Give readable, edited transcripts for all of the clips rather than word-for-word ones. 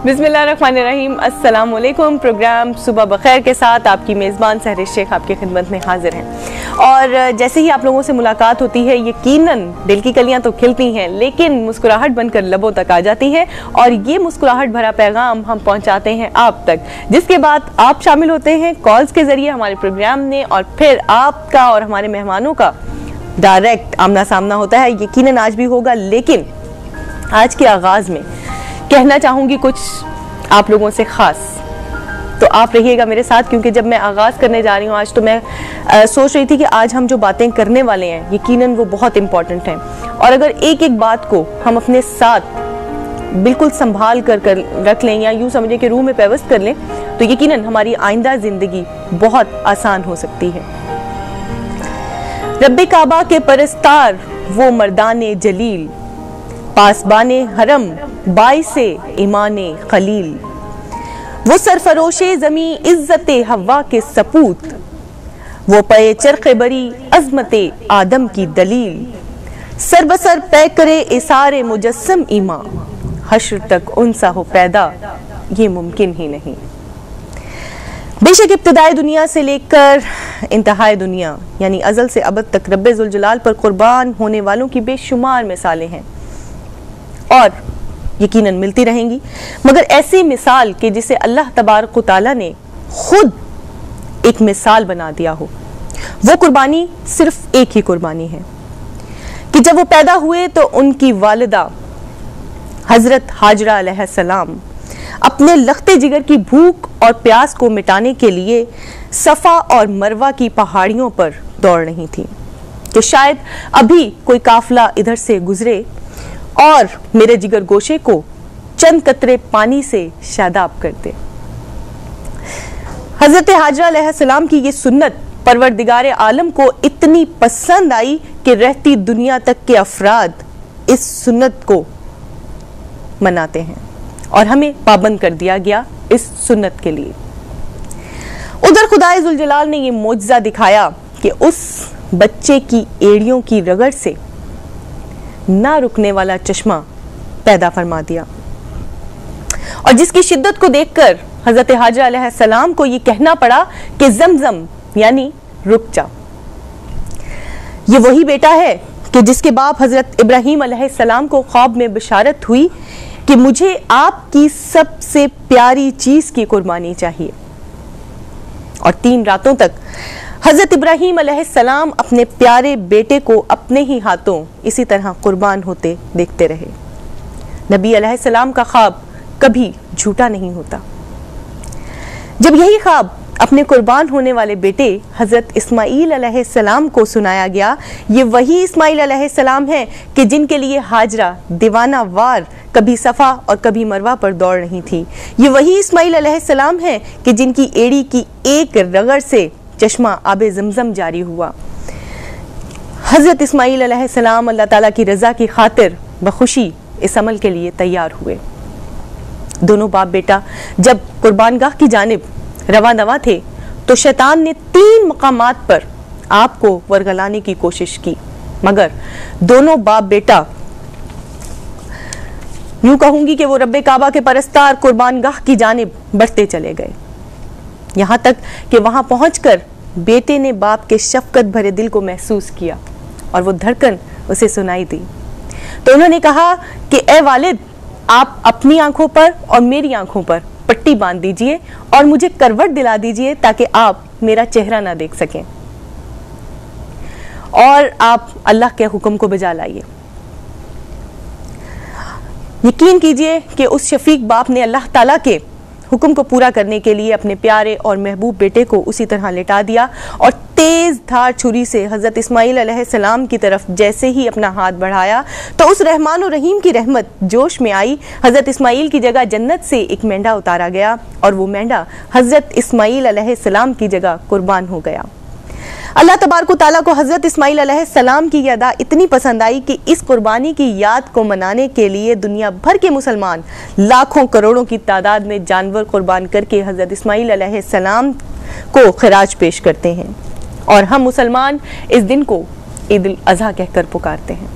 बिस्मिल्लाहिर्रहमानिर्रहीम, अस्सलाम वालेकुम। प्रोग्राम सुबह बखैर के साथ आपकी मेज़बान सहरिश शेख आपकी खिदमत में हाजिर हैं। और जैसे ही आप लोगों से मुलाकात होती है, यकीनन दिल की कलियां तो खिलती हैं, लेकिन मुस्कुराहट बनकर लबों तक आ जाती है। और ये मुस्कुराहट भरा पैगाम हम पहुंचाते हैं आप तक, जिसके बाद आप शामिल होते हैं कॉल्स के जरिए हमारे प्रोग्राम में, और फिर आपका और हमारे मेहमानों का डायरेक्ट आमना सामना होता है। यकीनन आज भी होगा, लेकिन आज के आगाज में कहना चाहूंगी कुछ आप लोगों से खास, तो आप रहिएगा मेरे साथ, क्योंकि जब मैं आगाज करने जा रही हूँ आज, तो मैं सोच रही थी कि आज हम जो बातें करने वाले हैं यकीनन वो बहुत इंपॉर्टेंट हैं। और अगर एक एक बात को हम अपने साथ बिल्कुल संभाल कर रख लें, या यूं समझें कि रूह में पेवस्त कर लें, तो यकीनन हमारी आइंदा जिंदगी बहुत आसान हो सकती है। रब्बे काबा के परस्तार वो मर्दाने जलील, पासबाने हरम बाइसे ईमाने खलील, वो सरफरोशे जमी इज्जते हवा के सपूत, वो पे चरखे बरी अजमते आदम की दलील, सर बसर पै करे इसारे मुजस्सम ईमा, हश्र तक उनसा हो पैदा ये मुमकिन ही नहीं। बेशक इब्तिदाई दुनिया से लेकर इंतहाई दुनिया यानी अज़ल से अबद तक रब्बे ज़ुल जलाल पर कुर्बान होने वालों की बेशुमार मिसालें हैं और यकीनन मिलती रहेंगी, मगर ऐसी मिसाल कि जिसे अल्लाह तबारक व तआला ने खुद एक मिसाल बना दिया हो, वो कुर्बानी सिर्फ एक ही कुर्बानी है कि जब वो पैदा हुए तो उनकी वालिदा हजरत हाजरा अलैहिस्सलाम अपने लख्ते जिगर की भूख और प्यास को मिटाने के लिए सफा और मरवा की पहाड़ियों पर दौड़ रही थी कि शायद अभी कोई काफिला इधर से गुजरे और मेरे जिगर गोशे को चंद कतरे पानी से शादाब कर दे। हजरत हाजरा अलैहिस्सलाम की ये सुन्नत परवरदिगार आलम को इतनी पसंद आई कि रहती दुनिया तक के अफराद इस सुन्नत को मनाते हैं और हमें पाबंद कर दिया गया इस सुन्नत के लिए। उधर खुदाए ज़ुल जलाल ने ये मोजज़ा दिखाया कि उस बच्चे की एड़ियों की रगड़ से ना रुकने वाला चश्मा पैदा फरमा दिया, और जिसकी शिद्दत को देखकर हजरत हाजरा अलैहिस्सलाम को ये कहना पड़ा कि ज़मज़म यानी रुक जा। ये वही बेटा है कि जिसके बाप हजरत इब्राहीम अलैहिस्सलाम को ख्वाब में बिशारत हुई कि मुझे आपकी सबसे प्यारी चीज की कुर्बानी चाहिए, और 3 रातों तक हजरत इब्राहीम अलैहिस्सलाम अपने प्यारे बेटे को अपने ही हाथों इसी तरह कुर्बान होते देखते रहे। नबी अलैहिस्सलाम का ख्वाब कभी झूठा नहीं होता। जब यही ख्वाब अपने कुर्बान होने वाले बेटे हजरत इस्माईल अलैहिस्सलाम को सुनाया गया, ये वही इस्माईल अलैहिस्सलाम हैं कि जिनके लिए हाजरा दीवाना वार कभी सफा और कभी मरवा पर दौड़ रही थी। ये वही इस्माईल अलैहिस्सलाम हैं कि जिनकी एड़ी की एक रगड़ से चश्मा आबे ज़मज़म जारी हुआ। हजरत इस्माईल अलैहिस्सलाम अल्लाह ताला की रजा की खातिर बखुशी इस अमल के लिए तैयार हुए। दोनों बाप बेटा जब कुर्बानगाह की जानिब रवाना थे तो शैतान ने 3 मकामात पर आपको वरगलाने की कोशिश की, मगर दोनों बाप बेटा, यूं कहूंगी कि वो रब्बे काबा के परस्तार कुर्बानगाह की जानिब बढ़ते चले गए, यहां तक कि वहां पहुंचकर बेटे ने बाप के शफकत भरे दिल को महसूस किया और वो धड़कन उसे सुनाई दी। तो उन्होंने कहा कि ए वालिद, आप अपनी आंखों पर और मेरी आंखों पर पट्टी बांध दीजिए और मुझे करवट दिला दीजिए ताकि आप मेरा चेहरा ना देख सकें, और आप अल्लाह के हुक्म को बजा लाइए। यकीन कीजिए कि उस शफीक बाप ने अल्लाह ताला के हुक्म को पूरा करने के लिए अपने प्यारे और महबूब बेटे को उसी तरह लेटा दिया, और तेज धार छुरी से हजरत इस्माईल अलैहिस्सलाम की तरफ जैसे ही अपना हाथ बढ़ाया तो उस रहमान और रहीम की रहमत जोश में आई। हजरत इस्माईल की जगह जन्नत से एक मेंढा उतारा गया और वो मेंढा हजरत इस्माईल अलैहिस्सलाम की जगह कुर्बान हो गया। अल्लाह तबारक व तआला को हजरत इस्माईल अलैहिस्सलाम की अदा इतनी पसंद आई कि इस कुर्बानी की याद को मनाने के लिए दुनिया भर के मुसलमान लाखों करोड़ों की तादाद में जानवर कुर्बान करके हजरत इस्माईल अलैहिस्सलाम को खिराज पेश करते हैं, और हम मुसलमान इस दिन को ईद उल अज़हा कहकर पुकारते हैं।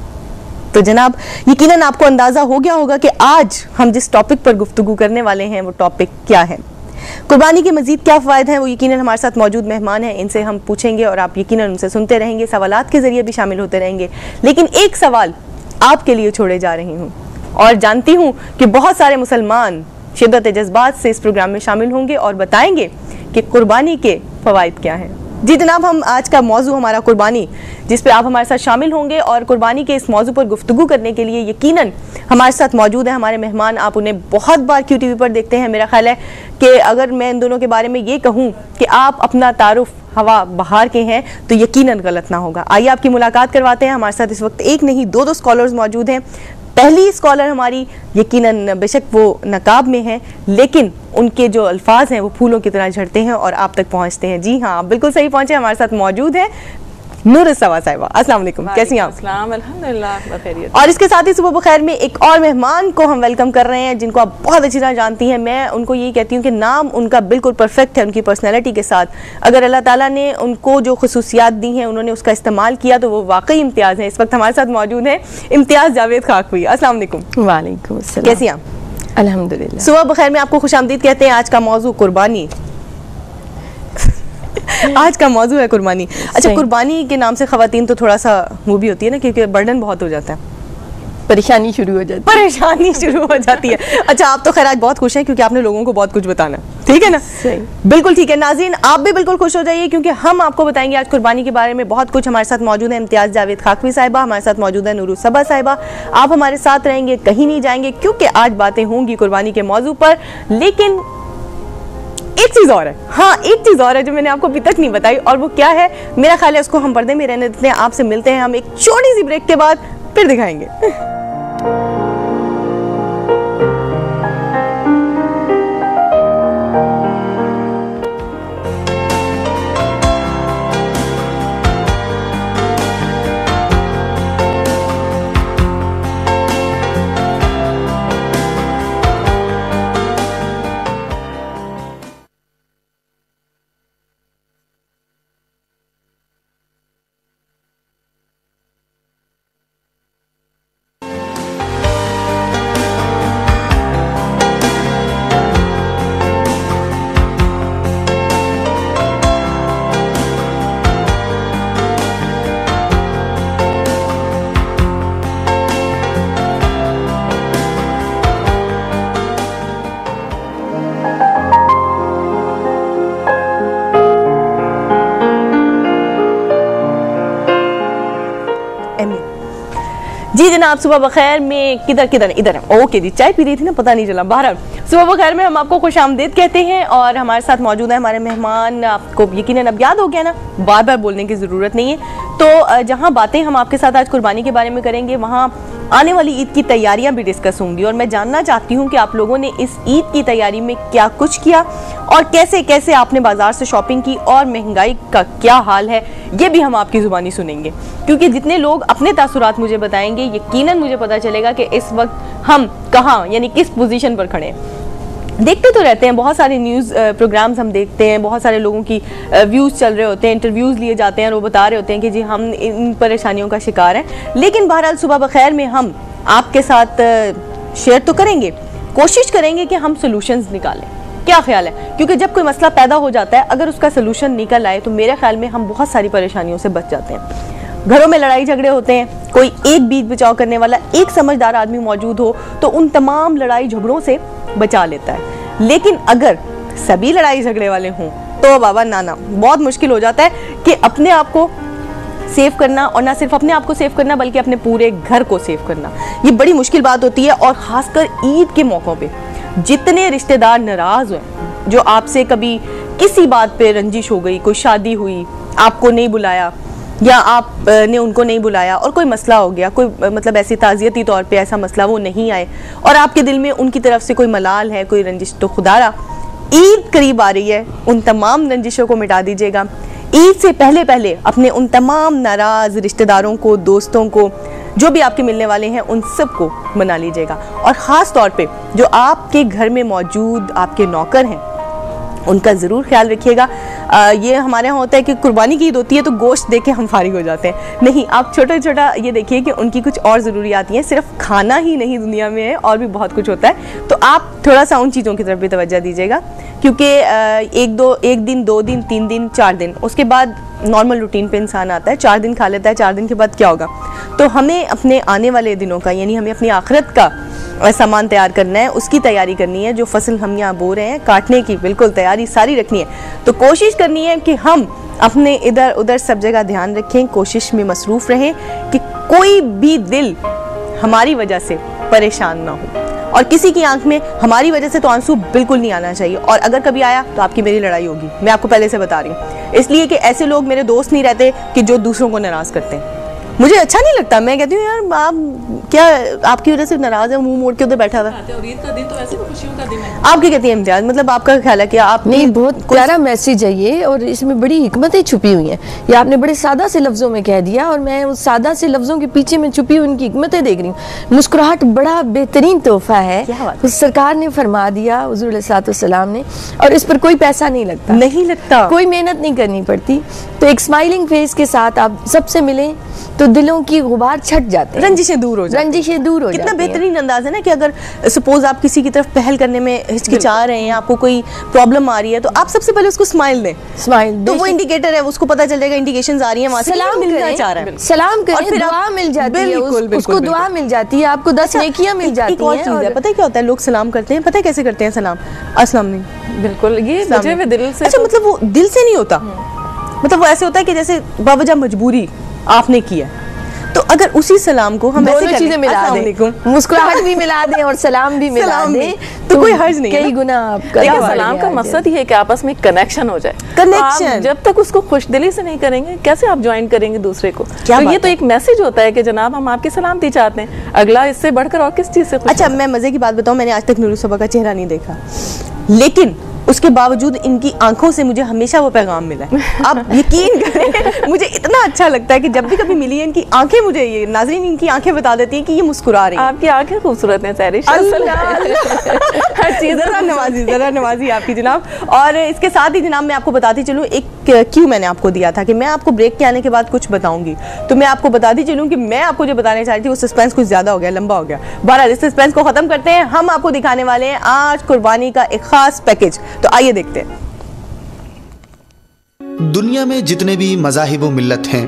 तो जनाब, यकीनन आपको अंदाजा हो गया होगा कि आज हम जिस टॉपिक पर गुफ्तगू करने वाले हैं वो टॉपिक क्या है। कुर्बानी के मजीद क्या फ़ायदे हैं, वो यकीनन हमारे साथ मौजूद मेहमान हैं, इनसे हम पूछेंगे और आप यकीनन उनसे सुनते रहेंगे, सवालात के जरिए भी शामिल होते रहेंगे। लेकिन एक सवाल आपके लिए छोड़े जा रही हूँ और जानती हूँ कि बहुत सारे मुसलमान शिद्दत जज्बात से इस प्रोग्राम में शामिल होंगे और बताएंगे कि कुर्बानी के फ़वाइद क्या हैं। जी जनाब, हम आज का मौजू हमारा कुर्बानी, जिस पे आप हमारे साथ शामिल होंगे और कुर्बानी के इस मौजू पर गुफ्तगू करने के लिए यकीनन हमारे साथ मौजूद है हमारे मेहमान। आप उन्हें बहुत बार QTV पर देखते हैं। मेरा ख्याल है कि अगर मैं इन दोनों के बारे में ये कहूँ कि आप अपना तारुफ हवा बहार के हैं तो यकीनन गलत ना होगा। आइए आपकी मुलाकात करवाते हैं। हमारे साथ इस वक्त एक नहीं दो स्कॉलर्स मौजूद हैं। पहली स्कॉलर हमारी यकीनन बेशक वो नकाब में हैं, लेकिन उनके जो अल्फाज हैं वो फूलों की तरह झड़ते हैं और आप तक पहुंचते हैं। जी हाँ, आप बिल्कुल सही पहुंचे। हमारे साथ मौजूद है नूर सवा साहिबा। अस्सलाम वालेकुम, कैसी हैं आप? अल्हम्दुलिल्लाह बखैरियत। और इसके साथ ही सुबह बखैर में एक और मेहमान को हम वेलकम कर रहे हैं, जिनको आप बहुत अच्छी तरह जानती हैं। मैं उनको यही कहती हूँ कि नाम उनका बिल्कुल परफेक्ट है उनकी पर्सनैलिटी के साथ। अगर अल्लाह ताला ने उनको जो खुसूसियात दी हैं उन्होंने उसका इस्तेमाल किया तो वो वाकई इम्तियाज़ है। इस वक्त हमारे साथ मौजूद है इम्तियाज़ जावेद खाकवी। अस्सलाम वालेकुम। वालेकुम अस्सलाम। कैसी हैं आप? अल्हम्दुलिल्लाह। सुबह बखैर में आपको खुशामदीद कहते हैं। आज का मौजू कुर्बानी आज का मौजू है कुर्बानी। अच्छा, कुर्बानी के नाम से खवातीन तो थोड़ा सा वो भी होती है ना, क्योंकि बर्डन बहुत हो जाता है, परेशानी शुरू हो जाती है। अच्छा, आप तो खैर आज बहुत खुश हैं क्योंकि आपने लोगों को बहुत कुछ बताना, ठीक है ना? सही, बिल्कुल ठीक है। नाज़रीन, आप भी बिल्कुल खुश हो जाइए क्योंकि हम आपको बताएंगे आज कुर्बानी के बारे में बहुत कुछ। हमारे साथ मौजूद है इम्तियाज़ जावेद खाकवी साहिबा, हमारे साथ मौजूद है नूर सबा साहिबा। आप हमारे साथ रहेंगे, कहीं नहीं जाएंगे, क्योंकि आज बातें होंगी कुर्बानी के मौजू पर। लेकिन एक चीज और है, हाँ एक चीज और है जो मैंने आपको अभी तक नहीं बताई, और वो क्या है मेरा ख्याल है उसको हम पर्दे में रहने देते हैं। आपसे मिलते हैं हम एक छोटी सी ब्रेक के बाद, फिर दिखाएंगे। जी जनाब, सुबह बखैर में इधर ओके जी, चाय पी रही थी ना, पता नहीं चला। बहरहाल सुबह बखैर में हम आपको खुशामदीद कहते हैं और हमारे साथ मौजूद है हमारे मेहमान। आपको यकीनन अब याद हो गया ना, बार बार बोलने की ज़रूरत नहीं है। तो जहाँ बातें हम आपके साथ आज कुर्बानी के बारे में करेंगे, वहाँ आने वाली ईद की तैयारियां भी डिस्कस होंगी और मैं जानना चाहती हूँ कि आप लोगों ने इस ईद की तैयारी में क्या कुछ किया और कैसे कैसे आपने बाजार से शॉपिंग की और महंगाई का क्या हाल है, ये भी हम आपकी ज़ुबानी सुनेंगे। क्योंकि जितने लोग अपने तासुरात मुझे बताएंगे, यकीनन मुझे पता चलेगा कि इस वक्त हम कहाँ यानी किस पोजीशन पर खड़े हैं। देखते तो रहते हैं, बहुत सारे न्यूज़ प्रोग्राम्स हम देखते हैं, बहुत सारे लोगों की व्यूज़ चल रहे होते हैं, इंटरव्यूज़ लिए जाते हैं और वो बता रहे होते हैं कि जी हम इन परेशानियों का शिकार हैं। लेकिन बहरहाल सुबह बखैर में हम आपके साथ शेयर तो करेंगे, कोशिश करेंगे कि हम सोल्यूशंस निकालें। क्या ख्याल है? क्योंकि जब कोई मसला पैदा हो जाता है, अगर उसका सोल्यूशन निकल आए तो मेरे ख्याल में हम बहुत सारी परेशानियों से बच जाते हैं। घरों में लड़ाई झगड़े होते हैं, कोई एक बीच बचाव करने वाला, एक समझदार आदमी मौजूद हो तो उन तमाम लड़ाई झगड़ों से बचा लेता है। लेकिन अगर सभी लड़ाई झगड़े वाले हों तो बाबा नाना बहुत मुश्किल हो जाता है कि अपने आप को सेव करना, और ना सिर्फ अपने आप को सेव करना बल्कि अपने पूरे घर को सेव करना, ये बड़ी मुश्किल बात होती है। और खासकर ईद के मौक़ों पे जितने रिश्तेदार नाराज़ हुए, जो आपसे कभी किसी बात पे रंजिश हो गई, कोई शादी हुई, आपको नहीं बुलाया या आपने उनको नहीं बुलाया और कोई मसला हो गया, कोई मतलब ऐसी ताज़ियती तौर पे ऐसा मसला वो नहीं आए और आपके दिल में उनकी तरफ से कोई मलाल है, कोई रंजिश, तो खुदारा ईद करीब आ रही है, उन तमाम रंजिशों को मिटा दीजिएगा। ईद से पहले पहले अपने उन तमाम नाराज़ रिश्तेदारों को, दोस्तों को, जो भी आपके मिलने वाले हैं, उन सबको मना लीजिएगा। और ख़ास तौर पे जो आपके घर में मौजूद आपके नौकर हैं, उनका ज़रूर ख्याल रखिएगा। ये हमारे यहाँ होता है कि कुर्बानी की ईद होती है तो गोश्त दे के हम फारिग हो जाते हैं। नहीं, आप छोटा छोटा ये देखिए कि उनकी कुछ और ज़रूरियात हैं, सिर्फ खाना ही नहीं दुनिया में है, और भी बहुत कुछ होता है। तो आप थोड़ा सा उन चीज़ों की तरफ भी तवज्जो दीजिएगा, क्योंकि एक दिन 2 दिन 3 दिन 4 दिन उसके बाद नॉर्मल रूटीन पे इंसान आता है, 4 दिन खा लेता है, 4 दिन के बाद क्या होगा। तो हमें अपने आने वाले दिनों का, यानी हमें अपनी आखिरत का सामान तैयार करना है, उसकी तैयारी करनी है। जो फसल हम यहाँ बो रहे हैं, काटने की बिल्कुल तैयारी सारी रखनी है। तो कोशिश करनी है कि हम अपने इधर उधर सब जगह ध्यान रखें, कोशिश में मसरूफ़ रहें कि कोई भी दिल हमारी वजह से परेशान ना हो, और किसी की आंख में हमारी वजह से तो आंसू बिल्कुल नहीं आना चाहिए। और अगर कभी आया तो आपकी मेरी लड़ाई होगी, मैं आपको पहले से बता रही हूँ, इसलिए कि ऐसे लोग मेरे दोस्त नहीं रहते कि जो दूसरों को नाराज़ करते हैं। मुझे अच्छा नहीं लगता। मैं कहती हूँ यार आप क्या आपकी वजह से नाराज है, मुंह मोड़ के उधर बैठा हुआ है। और ईद का दिन तो वैसे भी खुशियों का दिन है। आप क्या कहती हैं इम्तियाज, मतलब आपका ख्याल है कि आप नहीं, बहुत प्यारा मैसेज है ये, और इसमें बड़ी हिकमतें छुपी हुई हैं। ये आपने बड़े सादा से लफ्जों में कह दिया, और मैं उस सादा से लफ्जों के पीछे में छुपी हुई उनकी हिकमतें देख रही हूँ। मुस्कुराहट बड़ा बेहतरीन तोहफा है, उस सरकार ने फरमा दिया, हुजूर अलैहिस्सलाम ने, और इस पर कोई पैसा नहीं लगता, नहीं लगता, कोई मेहनत नहीं करनी पड़ती। तो एक स्माइलिंग फेस के साथ आप सबसे मिलें तो दिलों की गुबार छट जाते हैं, रंजिशें दूर हो जाती हैं। रंजिशें दूर हो जाती हैं। कितना बेहतरीन अंदाज है ना कि अगर सपोज आप किसी की तरफ पहल करने में हिचकिचा रहे हैं, आपको कोई प्रॉब्लम आ रही है, तो आप सबसे पहले उसको स्माइल दें। स्माइल तो वो इंडिकेटर है, उसको पता चल जाएगा इंडिकेशंस आ रही हैं वहां से, सलाम मिलना चाह रहा है, सलाम करें, और फिर दुआ मिल जाती है, बिल्कुल, उसको दुआ मिल जाती है, आपको 10 नेकियां मिल जाती हैं। एक और चीज है, पता है क्या होता है, लोग सलाम करते हैं, पता है कैसे करते हैं सलाम, अस्सलाम नहीं, बिल्कुल ये बचे हुए दिल से। अच्छा, मतलब वो दिल से नहीं होता, मतलब वो ऐसे होता है कि जैसे बावजह मजबूरी आपने किया। तो अगर उसी सलाम को हम ऐसे चीजें मिला दें, मुस्कुराहट भी मिला दें और सलाम भी मिला दें, तो कोई हर्ज नहीं है। कई गुना आपका सलाम का मकसद ही है कि आपस में कनेक्शन हो जाए। कनेक्शन जब तक उसको खुशदिली से नहीं करेंगे, कैसे आप ज्वाइन करेंगे दूसरे को? क्या तो ये तो एक मैसेज होता है कि जनाब हम आपकी सलामती चाहते हैं, अगला इससे बढ़कर और किस चीज से खुश। अच्छा, मैं मजे की बात बताऊं, मैंने आज तक नूर सुबह का चेहरा नहीं देखा, लेकिन उसके बावजूद इनकी आंखों से मुझे हमेशा वो पैगाम मिला है। आप यकीन करें, मुझे इतना अच्छा लगता है कि जब भी कभी मिली है इनकी आंखें, मुझे ये नाज़रीन इनकी आंखें बता देती हैं कि ये मुस्कुरा रही हैं। आपकी आंखें खूबसूरत हैं सैरिश, हर चीज़ ज़रा नवाजी आपकी जनाब। और इसके साथ ही जनाब मैं आपको बताती चलूँ, एक क्यों मैंने आपको दिया था कि मैं आपको ब्रेक के आने के बाद कुछ बताऊंगी, तो मैं आपको बताती चलूँ कि मैं आपको जो बताने चाह रही थी वो सस्पेंस कुछ ज़्यादा हो गया, लंबा हो गया। बहरहाल इस सस्पेंस को ख़त्म करते हैं, हम आपको दिखाने वाले हैं आज कुर्बानी का एक खास पैकेज। तो आइए देखते हैं। दुनिया में जितने भी मज़ाहिब व मिल्लत हैं,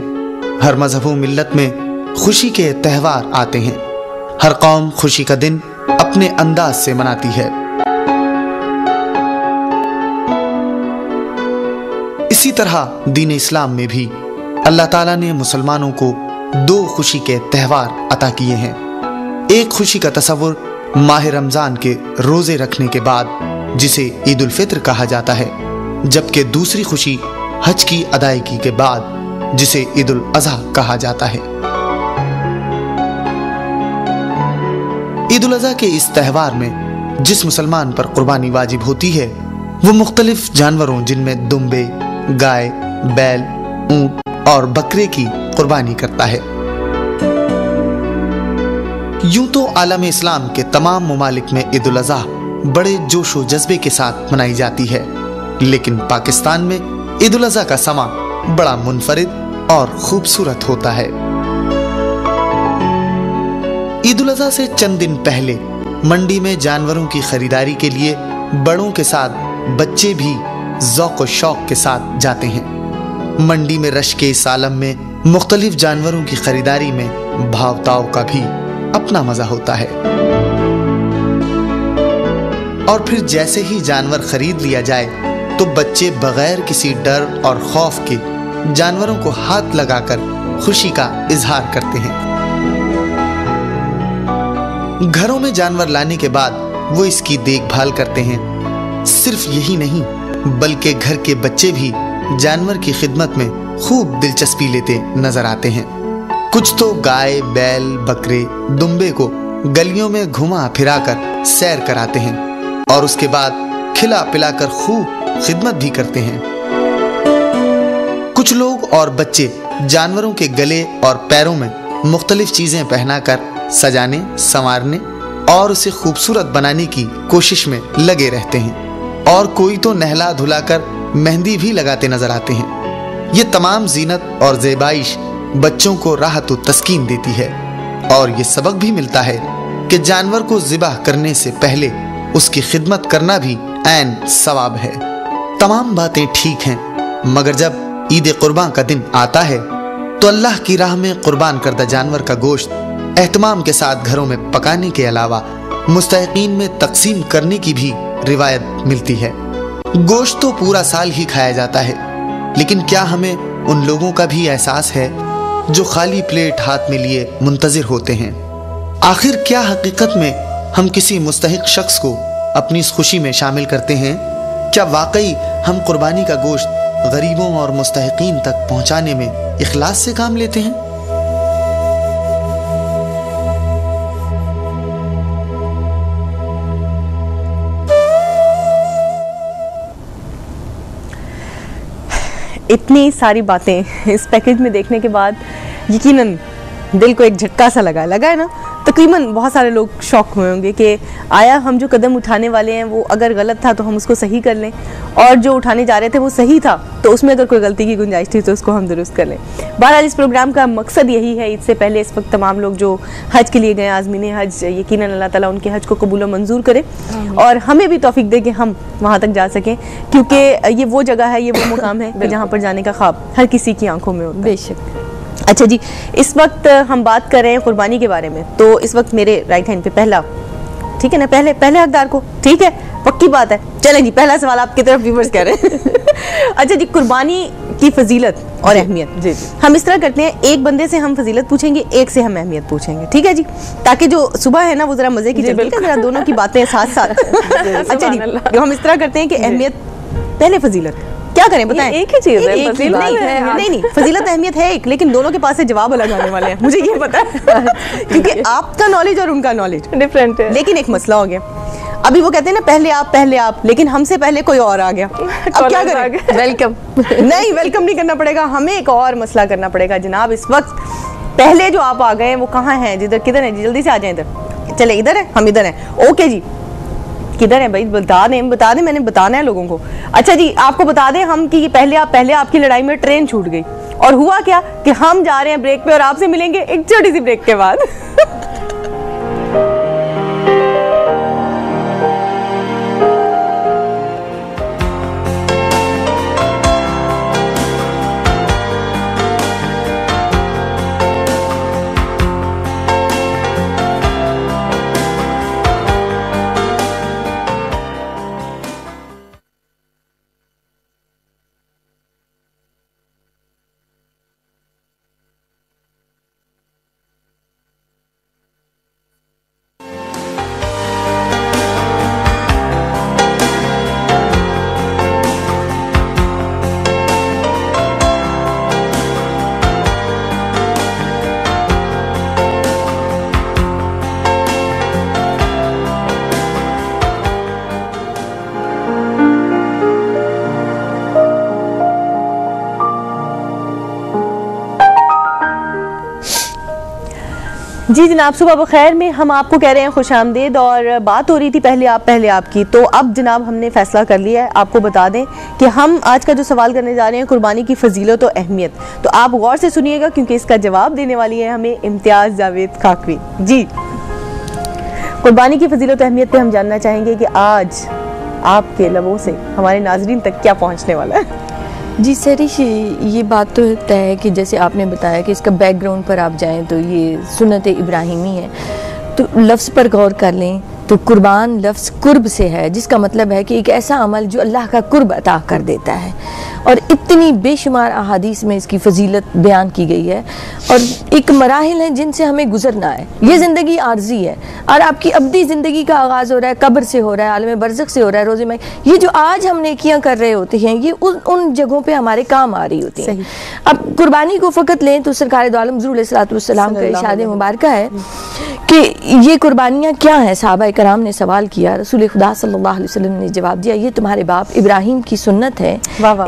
हर मजहब व मिल्लत में खुशी के त्यौहार आते हैं। हर कौम खुशी का दिन अपने अंदाज से मनाती है। इसी तरह दीन इस्लाम में भी अल्लाह ताला ने मुसलमानों को 2 खुशी के त्यौहार अता किए हैं। एक खुशी का तसव्वुर माह रमजान के रोजे रखने के बाद, जिसे ईद उल फित्र कहा जाता है, जबकि दूसरी खुशी हज की अदायगी के बाद, जिसे ईद उल अज़हा कहा जाता है। ईद उल अज़हा के इस त्यौहार में जिस मुसलमान पर कुर्बानी वाजिब होती है, वो मुख्तलिफ जानवरों जिनमें दुम्बे, गाय, बैल, ऊंट और बकरे की कुर्बानी करता है। यूं तो आलम इस्लाम के तमाम मुमालिक में ईद उल अज़हा बड़े जोश व जज्बे के साथ मनाई जाती है, लेकिन पाकिस्तान में ईद उल अज़हा का समा बड़ा मुनफरिद और खूबसूरत होता है। ईद उल अज़हा से चंद दिन पहले मंडी में जानवरों की खरीदारी के लिए बड़ों के साथ बच्चे भी ज़ौक़ व शौक़ के साथ जाते हैं। मंडी में रश के इस आलम में मुख्तलिफ जानवरों की खरीदारी में भाव ताव का भी अपना मजा होता है। और फिर जैसे ही जानवर खरीद लिया जाए तो बच्चे बगैर किसी डर और खौफ के जानवरों को हाथ लगाकर खुशी का इजहार करते हैं। घरों में जानवर लाने के बाद वो इसकी देखभाल करते हैं। सिर्फ यही नहीं, बल्कि घर के बच्चे भी जानवर की खिदमत में खूब दिलचस्पी लेते नजर आते हैं। कुछ तो गाय, बैल, बकरे, दुम्बे को गलियों में घुमा फिराकर सैर कराते हैं और उसके बाद खिला पिलाकर खूब खिदमत भी करते हैं। कुछ लोग और बच्चे जानवरों के गले और पैरों में मुख्तलिफ चीजें पहनाकर सजाने, संवारने और उसे खूबसूरत बनाने की कोशिश में लगे रहते हैं। और कोई तो नहला धुलाकर मेहंदी भी लगाते नजर आते हैं। ये तमाम जीनत और ज़ेबाइश बच्चों को राहत और तस्कीन देती है और ये सबक भी मिलता है कि जानवर को ज़िबाह करने से पहले उसकी खिदमत करना भी ऐन सवाब है। तमाम बातें ठीक हैं, मगर जब ईद कुर्बान का दिन आता है तो अल्लाह की राह में कुर्बान करदा जानवर का गोश्त एहतमाम के साथ घरों में पकाने के अलावा मुस्तहिकीन में तकसीम करने की भी रिवायत मिलती है। गोश्त तो पूरा साल ही खाया जाता है, लेकिन क्या हमें उन लोगों का भी एहसास है जो खाली प्लेट हाथ में लिए मुंतजिर होते हैं? आखिर क्या हकीकत में हम किसी मुस्तहिक शख्स को अपनी इस खुशी में शामिल करते हैं? क्या वाकई हम कुर्बानी का गोश्त गरीबों और मुस्तहिकीन तक पहुंचाने में इखलास से काम लेते हैं? इतनी सारी बातें इस पैकेज में देखने के बाद यकीनन दिल को एक झटका सा लगा है ना। तकरीबन बहुत सारे लोग शौक हुए होंगे कि आया हम जो कदम उठाने वाले हैं वो अगर गलत था तो हम उसको सही कर लें, और जो उठाने जा रहे थे वो सही था तो उसमें अगर कोई गलती की गुंजाइश थी तो उसको हम दुरुस्त कर लें। बहरहाल इस प्रोग्राम का मकसद यही है। इससे पहले इस वक्त तमाम लोग जो हज के लिए गए, आज़मीन हज, यकीनन अल्लाह ताला उनके हज को कबूल और मंजूर करे और हमें भी तौफीक दे कि हम वहाँ तक जा सकें, क्योंकि ये वो जगह है, ये वो मुकाम है जहाँ पर जाने का ख्वाब हर किसी की आंखों में होता है। बेशक। अच्छा जी, इस वक्त हम बात कर रहे हैं कुर्बानी के बारे में, तो इस वक्त मेरे राइट हैंड पे पहला, ठीक है ना, पहले हकदार को, ठीक है, पक्की बात है। चलें जी, पहला सवाल आपकी तरफ व्यूअर्स कह रहे हैं। अच्छा जी, कुर्बानी की फजीलत और अहमियत। जी हम इस तरह करते हैं, एक बंदे से हम फजीलत पूछेंगे, एक से हम अहमियत पूछेंगे, ठीक है जी, ताकि जो सुबह है ना वो जरा मजे की चलती है, जरा दोनों की बातें साथ साथ। अच्छा जी, हम इस तरह करते हैं कि अहमियत पहले फजीलत, क्या करें बताएं? एक ही चीज है, फजीलत नहीं, फजीलत अहमियत है एक, लेकिन दोनों के पास से जवाब अलग आने वाले हैं, मुझे ये पता है क्योंकि आपका नॉलेज और उनका नॉलेज डिफरेंट है। लेकिन एक मसला हो गया, अभी वो कहते हैं ना पहले आप, लेकिन हमसे पहले कोई और आ गया, अब क्या करें? वेलकम नहीं, वेलकम नहीं करना पड़ेगा, हमें एक और मसला करना पड़ेगा। जनाब इस वक्त पहले जो आप आ गए वो कहाँ हैं? जिधर किधर है? जल्दी से आ जाए इधर। चले इधर है, हम इधर हैं। ओके जी, किधर है भाई? बता दें, मैंने बताना है लोगों को। अच्छा जी, आपको बता दें हम कि पहले आपकी लड़ाई में ट्रेन छूट गई और हुआ क्या कि हम जा रहे हैं ब्रेक पे और आपसे मिलेंगे एक छोटी सी ब्रेक के बाद। जी जनाब, सुबह बखैर में हम आपको कह रहे हैं खुश आमदीद। और बात हो रही थी पहले आप की, तो अब जनाब हमने फैसला कर लिया है। आपको बता दें कि हम आज का जो सवाल करने जा रहे हैं कुर्बानी की फजीलत और अहमियत, तो आप गौर से सुनिएगा क्योंकि इसका जवाब देने वाली है हमें इम्तियाज जावेद खाकवी जी। कुर्बानी की फजीलत और अहमियत पे हम जानना चाहेंगे कि आज आपके लबों से हमारे नाजरीन तक क्या पहुँचने वाला है। जी सरिश, ये बात तो तय है कि जैसे आपने बताया कि इसका बैकग्राउंड पर आप जाएं तो ये सुन्नत इब्राहिमी है, तो लफ्ज़ पर गौर कर लें तो कुर्बान लफ्ज़ कुर्ब से है, जिसका मतलब है कि एक ऐसा अमल जो अल्लाह का कुर्ब अता कर देता है। और इतनी बेशुमार अहादीस में इसकी फजीलत बयान की गई है और एक मराहिल है जिनसे हमें गुजरना है। ये ज़िंदगी आर्जी है और आपकी अब्दी ज़िंदगी का आगाज़ हो रहा है, कब्र से हो रहा है, आलम बरज़ख से हो रहा है, रोज़े में। ये जो आज हम नेकियां कर रहे होते हैं ये उन जगहों पे हमारे काम आ रही होती हैं। अब कुर्बानी को फ़कत लें तो सरकार दो आलम हुज़ूर अलैहिस्सलातु वस्सलाम का इरशाद मुबारक है कि ये कुर्बानियाँ क्या हैं। सहाबा कराम ने सवाल किया, रसूल खुदा सल्लल्लाहु अलैहि वसल्लम ने जवाब दिया, ये तुम्हारे बाप इब्राहिम की सुन्नत है,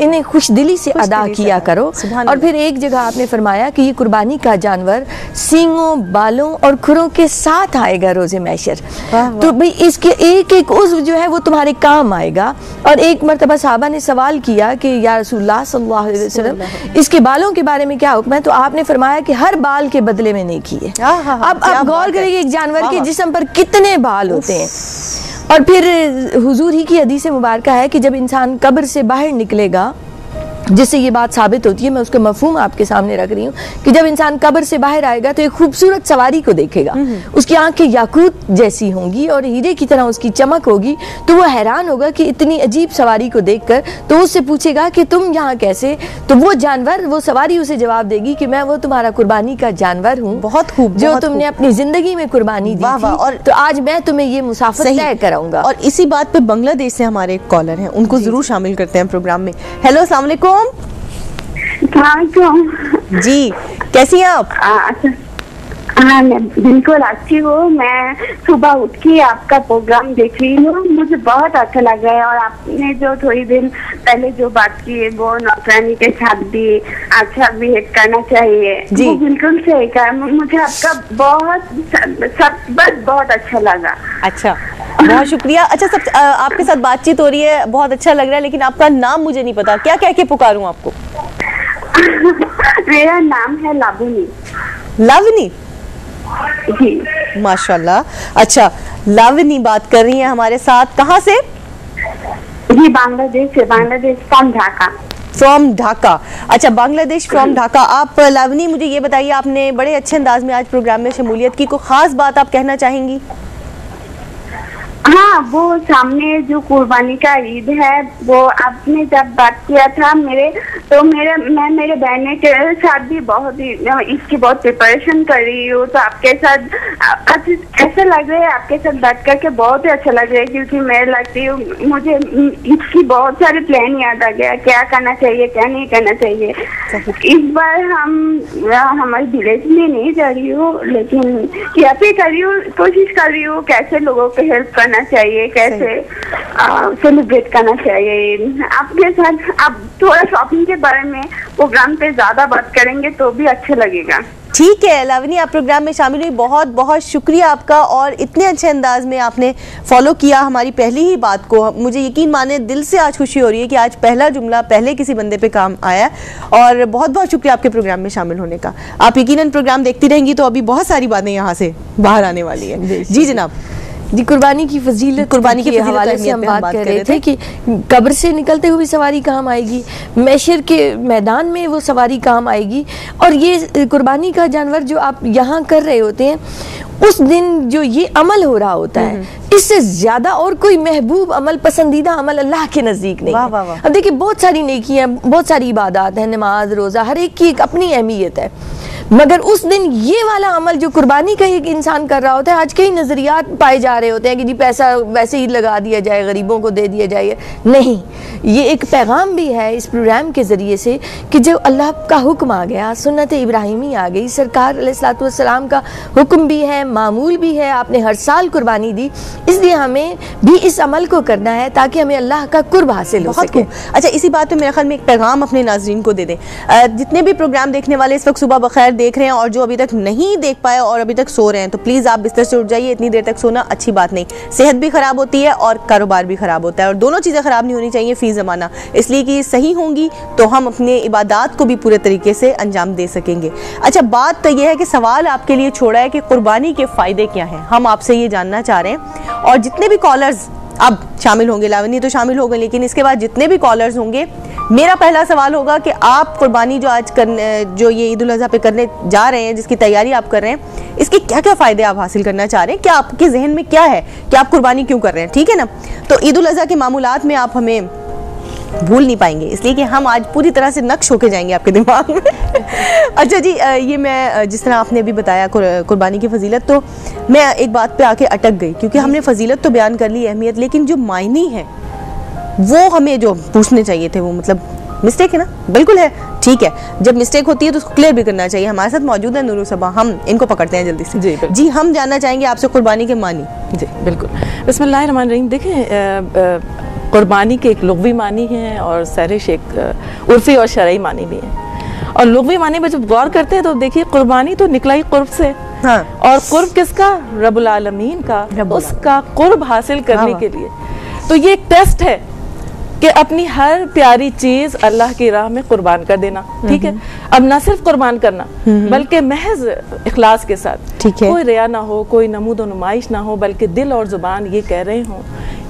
इन्हें खुशदिली से अदा किया करो। और फिर एक जगह आपने फरमाया कि ये कुर्बानी का जानवर सींगों, बालों और खुरों के साथ आएगा रोज़े महशर। तो भाई इसके एक एक उज़्व जो है वो तुम्हारे काम आएगा। और एक मरतबा सहाबा ने सवाल किया कि या रसूलुल्लाह सल्लल्लाहु अलैहि वसल्लम इसके बालों के बारे में क्या हुक्म है? तो आपने फरमाया कि हर बाल के बदले में नेकी है। अब आप गौर करेंगे एक जानवर के जिस्म पर कितने बाल होते हैं। और फिर हुजूर ही की हदीस मुबारक है कि जब इंसान कब्र से बाहर निकलेगा, जिससे ये बात साबित होती है, मैं उसका मफहूम आपके सामने रख रही हूँ कि जब इंसान कब्र से बाहर आएगा तो एक खूबसूरत सवारी को देखेगा, उसकी आंखें याकूत जैसी होंगी और हीरे की तरह उसकी चमक होगी। तो वो हैरान होगा कि इतनी अजीब सवारी को देखकर, तो उससे पूछेगा कि तुम यहाँ कैसे? तो वो जानवर, वो सवारी उसे जवाब देगी कि मैं वो तुम्हारा कुर्बानी का जानवर हूँ, बहुत खूब, जो तुमने अपनी जिंदगी में कुर्बानी दी थी, और तो आज मैं तुम्हें ये मुसाफिर तय कराऊंगा। और इसी बात पे बांग्लादेश से हमारे एक कॉलर हैं, उनको जरूर शामिल करते हैं प्रोग्राम में। हेलो, अस्सलाम वालेकुम। जी, कैसी हैं आप? हाँ, मैं बिल्कुल अच्छी हूँ। मैं सुबह उठ के आपका प्रोग्राम देख रही हूँ, मुझे बहुत अच्छा लग रहा है। और आपने जो थोड़ी दिन पहले जो बात की है वो नौकरानी के साथ भी अच्छा बिहेव करना चाहिए, वो बिल्कुल सही कहा। मुझे आपका बहुत अच्छा लगा। अच्छा, बहुत शुक्रिया। अच्छा, सब आपके साथ बातचीत हो रही है, बहुत अच्छा लग रहा है, लेकिन आपका नाम मुझे नहीं पता, क्या कह के पुकारूं आपको? मेरा नाम है लावनी। लावनी जी, माशाल्लाह। अच्छा, लावनी बात कर रही हैं हमारे साथ, कहाँ से? जी, बांग्लादेश से। बांग्लादेश फ्रॉम ढाका। फ्रॉम ढाका। अच्छा, बांग्लादेश फ्रॉम ढाका। आप लावनी, मुझे ये बताइए, आपने बड़े अच्छे अंदाज में आज प्रोग्राम में शमूलियत की, कोई खास बात आप कहना चाहेंगी? हाँ, वो सामने जो कुर्बानी का ईद है, वो आपने जब बात किया था मैं मेरे बहन के साथ भी बहुत ही इसकी बहुत प्रिपरेशन कर रही हूँ। तो आपके साथ ऐसा लग रहा है, आपके साथ बात करके बहुत ही अच्छा लग रहा है, क्योंकि मैं लगती हूँ मुझे इसकी बहुत सारे प्लान याद आ गया, क्या करना चाहिए क्या नहीं करना चाहिए। इस बार हमारे विलेज में नहीं जा रही हूँ, लेकिन यहाँ पे कर रही हूँ, कोशिश कर रही हूँ कैसे लोगों को हेल्प करना चाहिए, कैसे सेलिब्रेट करना चाहिए। आपके साथ आप थोड़ा शॉपिंग के बारे में प्रोग्राम पे ज्यादा बात करेंगे तो भी अच्छा लगेगा। ठीक है लावनी, आप प्रोग्राम में शामिल हुई, बहुत बहुत शुक्रिया आपका। और इतने अच्छे अंदाज में आपने फॉलो किया हमारी पहली ही बात को। मुझे यकीन माने, दिल से आज खुशी हो रही है कि आज पहला जुमला पहले किसी बंदे पे काम आया। और बहुत बहुत शुक्रिया आपके प्रोग्राम में शामिल होने का। आप यकीनन प्रोग्राम देखती रहेंगी तो अभी बहुत सारी बातें यहाँ से बाहर आने वाली है। जी जनाब। जी, कुर्बानी की फजीलत, कुर्बानी के हवाले से हम बात कर रहे थे कि कब्र से निकलते हुए सवारी काम आएगी, मैशर के मैदान में वो सवारी काम आएगी। और ये कुर्बानी का जानवर जो आप यहाँ कर रहे होते हैं, उस दिन जो ये अमल हो रहा होता है, इससे ज्यादा और कोई महबूब अमल, पसंदीदा अमल अल्लाह के नजदीक नहीं है। अब देखिए, बहुत सारी नेकियां, बहुत सारी इबादत है, नमाज, रोजा, हर एक की एक अपनी अहमियत है, मगर उस दिन ये वाला अमल जो कुर्बानी का एक इंसान कर रहा होता है, आज कई नजरियात पाए जा रहे होते हैं कि जी पैसा वैसे ही लगा दिया जाए, गरीबों को दे दिया जाए। नहीं, ये एक पैगाम भी है इस प्रोग्राम के ज़रिए से कि जब अल्लाह का हुक्म आ गया, सुन्नत इब्राहिमी आ गई, सरकार अलैहिस्सलातु वस्सलाम का हुक्म भी है, मामूल भी है, आपने हर साल कुर्बानी दी, इसलिए हमें भी इस अमल को करना है ताकि हमें अल्लाह का कुर्ब हासिल हो सके। अच्छा, इसी बात पे मेरे ख्याल में एक पैगाम अपने नाज़रीन को दे दें। जितने भी प्रोग्राम देखने वाले इस वक्त सुबह बखैर देख रहे हैं और जो अभी तक नहीं देख पाए और अभी तक सो रहे हैं, तो प्लीज़ आप बिस्तर से उठ जाइए। इतनी देर तक सोना अच्छी बात नहीं, सेहत भी ख़राब होती है और कारोबार भी ख़राब होता है, और दोनों चीज़ें ख़राब नहीं होनी चाहिए फ़ी ज़माना, इसलिए कि सही होंगी तो हम अपने इबादत को भी पूरे तरीके से अंजाम दे सकेंगे। अच्छा, बात तो यह है कि सवाल आपके लिए छोड़ा है कि कुर्बानी के फ़ायदे क्या हैं, हम आपसे ये जानना चाह रहे हैं। और जितने भी कॉलर्स अब शामिल होंगे, लावनी तो शामिल हो गए, लेकिन इसके बाद जितने भी कॉलर्स होंगे, मेरा पहला सवाल होगा कि आप कुर्बानी जो आज करने, जो ये ईद उल अज़हा पे करने जा रहे हैं, जिसकी तैयारी आप कर रहे हैं, इसके क्या क्या फ़ायदे आप हासिल करना चाह रहे हैं, क्या आपके जहन में क्या है कि आप कुर्बानी क्यों कर रहे हैं, ठीक है ना? तो ईद उल अज़हा के मामूलात में आप हमें भूल नहीं पाएंगे, इसलिए कि हम आज पूरी तरह से नक्श होके जाएंगे आपके दिमाग में। अच्छा जी, ये मैं जिस तरह आपने अभी बताया कुर्बानी की फजीलत, तो मैं एक बात पे आके अटक गई, क्योंकि हमने फजीलत तो बयान कर ली, अहमियत, लेकिन जो मायने हैं वो हमें जो पूछने चाहिए थे, वो मतलब मिस्टेक है ना, बिल्कुल है ठीक है, जब मिस्टेक होती है तो उसको क्लियर भी करना चाहिए। हमारे साथ मौजूद है नूरुल सबा, हम इनको पकड़ते हैं जल्दी से। जी, हम जानना चाहेंगे आपसे कुर्बानी के मानी। जी बिल्कुल, बिस्मिल्लाहिर्रहमानिर्रहीम। देखें, कुर्बानी के एक लुग़वी मानी है और सरिश एक उर्फ़ी और शरई मानी भी है। और लुग़वी मानी में जब गौर करते हैं तो देखिए कुर्बानी तो निकला ही कुर्ब से। हाँ। और कुर्ब किसका? रब्बुल आलमीन का, उसका कुर्ब हासिल करने के लिए। तो ये एक टेस्ट है कि अपनी हर प्यारी चीज अल्लाह की राह में कुर्बान कर देना। ठीक है, अब ना सिर्फ कुर्बान करना बल्कि महज इखलास के साथ, ठीक है, कोई रिया ना हो, कोई नमूद नुमाइश ना हो, बल्कि दिल और जुबान ये कह रहे हों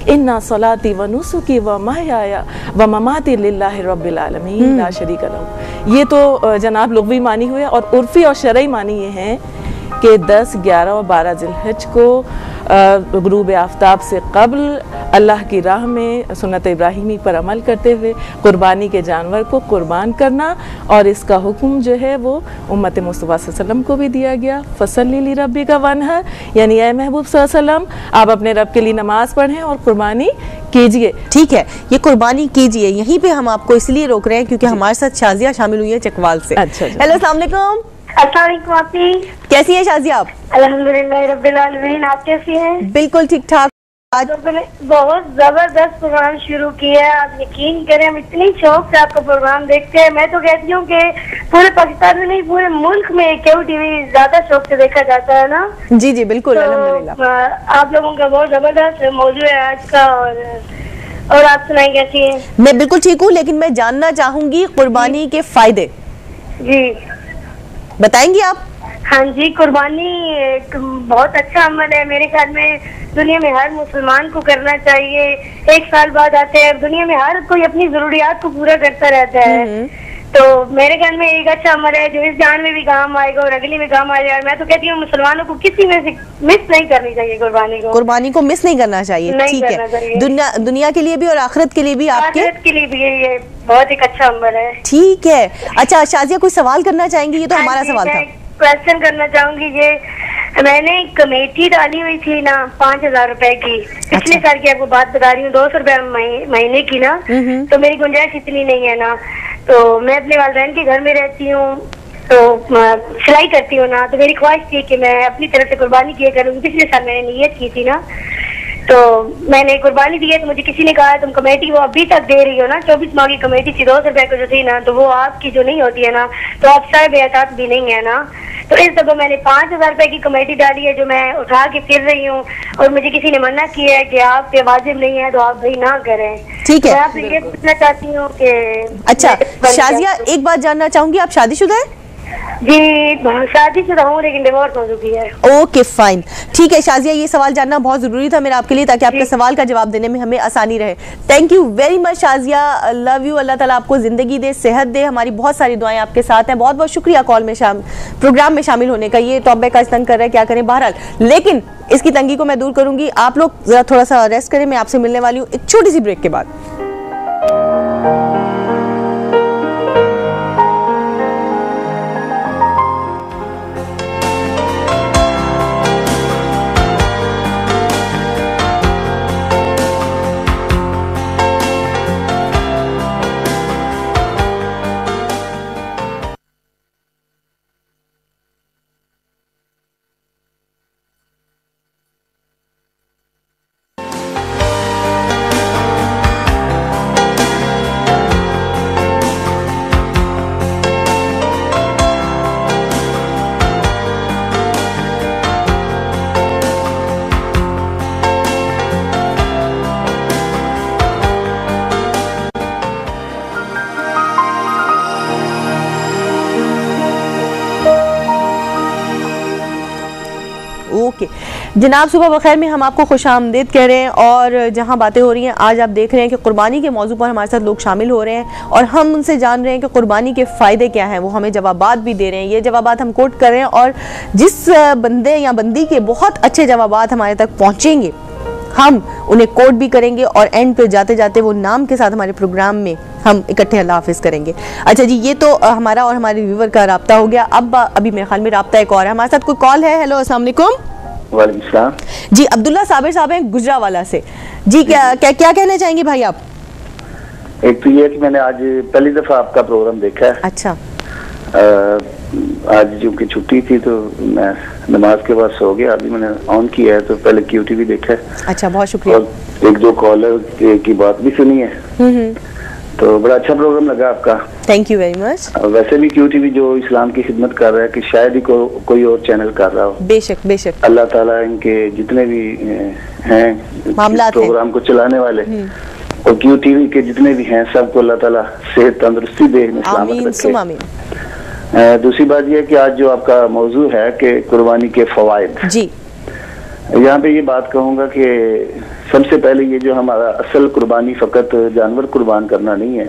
इन्ना सलाती व नुसुकी व महयाया व ममाती लिल्लाहि रब्बिल आलमीन ला शरीका लहू। ये तो जनाब लुग़वी मानी हुए। और उर्फ़ी और शरई मानी ये हैं कि 10, 11 और 12 ज़िलहज को गुरूब आफ्ताब से कब्ल अल्लाह की राह में सुन्नत इब्राहिमी पर अमल करते हुए कुर्बानी के जानवर को कुर्बान करना। और इसका हुक्म जो है वो उम्मत मुस्तफ़ा सल्लल्लाहु अलैहि वसल्लम को भी दिया गया, फसल्ली ली रब्बिका वन्हर, यानी ऐ महबूब सल्लल्लाहु अलैहि वसल्लम आप अपने रब के लिए नमाज पढ़ें और कुर्बानी कीजिए। ठीक है, ये कुर्बानी कीजिए, यहीं पे हम आपको इसलिए रोक रहे हैं क्योंकि हमारे साथ शाजिया शामिल हुई है चकवाल से। अच्छा, हेलो, अस्सलाम वालेकुम। अस्सलाम वालेकुम आपी। कैसी है शाजिया आप? अल्हम्दुलिल्लाह रब्बिल आलमीन, आप कैसी हैं? बिल्कुल ठीक ठाक। आज तो मैंने बहुत जबरदस्त प्रोग्राम शुरू किया है, आप यकीन करें हम इतनी शौक से आपका प्रोग्राम देखते हैं। मैं तो कहती हूँ कि पूरे पाकिस्तान में नहीं पूरे मुल्क में केयू टीवी ज्यादा शौक से देखा जाता है ना। जी जी बिल्कुल, तो अल्हम्दुलिल्लाह। आप लोगों का बहुत जबरदस्त मौजू है आज का। और आप सुनाई कैसी है? मैं बिल्कुल ठीक हूँ, लेकिन मैं जानना चाहूंगी कुर्बानी के फायदे। जी बताएंगी आप? हाँ जी, कुर्बानी एक बहुत अच्छा अमल है। मेरे ख्याल में दुनिया में हर मुसलमान को करना चाहिए। 1 साल बाद आते हैं, दुनिया में हर कोई अपनी जरूरियात को पूरा करता रहता है। तो मेरे ख्याल में एक अच्छा अमल है जो इस जान में भी काम आएगा और अगली में काम आएगा। मैं तो कहती हूँ मुसलमानों को किसी में से मिस नहीं करनी चाहिए कुर्बानी को मिस नहीं करना चाहिए। ठीक है, दुनिया के लिए भी और आखिरत के लिए भी, आपके आखिरत के लिए भी ये बहुत एक अच्छा अमल है। ठीक है। अच्छा शाजिया, कोई सवाल करना चाहेंगी? ये तो हमारा सवाल था। क्वेश्चन करना चाहूंगी। ये मैंने कमेटी डाली हुई थी ना 5000 रुपए की, पिछले साल की आपको बात बता रही हूँ, 200 रुपए महीने की ना। तो मेरी गुंजाइश इतनी नहीं है ना, तो मैं अपने वालिदैन के घर में रहती हूँ, तो सिलाई करती हूँ ना, तो मेरी ख्वाहिश थी कि मैं अपनी तरफ से कुर्बानी किया करूँगी। पिछले साल मैंने नियत की थी ना, तो मैंने कुर्बानी दी है। तो मुझे किसी ने कहा तुम कमेटी वो अभी तक दे रही हो ना, 24 माह की कमेटी थी, 200 रुपए को जो थी ना, तो वो आपकी जो नहीं होती है ना, तो आप साहिब एहतियात भी नहीं है ना। तो इस दफा मैंने 5000 रुपए की कमेटी डाली है जो मैं उठा के फिर रही हूँ। और मुझे किसी ने मना किया है कि आप पे वाजिब नहीं है, तो आप भाई ना करें। ठीक है, मैं आपसे ये पूछना चाहती हूँ कि अच्छा शाजिया, एक बात जानना चाहूंगी, आप शादीशुदा है? जी शादीशुदा हूँ, लेकिन डिवोर्स हो चुकी है। ओके फाइन, ठीक है शाजिया, ये सवाल जानना बहुत जरूरी था मेरा आपके लिए, ताकि आपके सवाल का जवाब देने में हमें आसानी रहे। Thank you very much Shazia, love you. अल्लाह ताला आपको जिंदगी दे, सेहत दे, हमारी बहुत सारी दुआएं आपके साथ हैं। बहुत बहुत शुक्रिया कॉल में प्रोग्राम में शामिल होने का। ये टॉपिक का स्तन कर रहा है, क्या करें बहरहाल, लेकिन इसकी तंगी को मैं दूर करूंगी। आप लोग जरा थोड़ा सा रेस्ट करें, मैं आपसे मिलने वाली हूँ एक छोटी सी ब्रेक के बाद। ओके जनाब, सुबह बखैर में हम आपको खुश आमदीद कह रहे हैं। और जहां बातें हो रही हैं, आज आप देख रहे हैं कि कुर्बानी के मौजू पर हमारे साथ लोग शामिल हो रहे हैं और हम उनसे जान रहे हैं कि कुर्बानी के फ़ायदे क्या हैं। वो हमें जवाबात भी दे रहे हैं, ये जवाबात हम कोट कर रहे हैं। और जिस बंदे या बंदी के बहुत अच्छे जवाबात हमारे तक पहुँचेंगे, हम उन्हें कोट भी करेंगे और एंड पे जाते जाते वो नाम के साथ हमारे प्रोग्राम में हम इकट्ठे अल्लाह हाफिज करेंगे। अच्छा जी, ये तो हमारा और हमारे व्यूवर का राब्ता हो गया। अब अभी मेरे ख्याल में राब्ता एक और है, हमारे साथ कोई कॉल है। हेलो, अस्सलाम वालेकुम। वालेकुम सलाम जी, अब्दुल्ला साबिर साहब हैं गुजरावाला से। जी क्या कहना चाहेंगे भाई आप? एक तो ये है कि मैंने आज पहली दफा आपका प्रोग्राम देखा है। अच्छा। आज जो कि छुट्टी थी तो मैं नमाज के बाद सो गया, अभी मैंने ऑन किया है तो पहले QTV देखा है। अच्छा, बहुत शुक्रिया। और एक दो कॉलर की बात भी सुनी है, तो बड़ा अच्छा प्रोग्राम लगा आपका। Thank you very much. वैसे भी QTV जो इस्लाम की खिदमत कर रहा है कि शायद ही कोई और चैनल कर रहा हो। बेशक बेशक। अल्लाह ताला इनके जितने भी हैं मामलात प्रोग्राम को चलाने वाले और QTV के जितने भी हैं सबको अल्लाह ताला सेहत तंदुरुस्ती दे, आमीन सुम आमीन। दूसरी बात यह कि आज जो आपका मौजू है कि कुर्बानी के फवायद जी, यहाँ पे ये बात कहूँगा कि सबसे पहले ये जो हमारा असल कुर्बानी फकत जानवर कुर्बान करना नहीं है।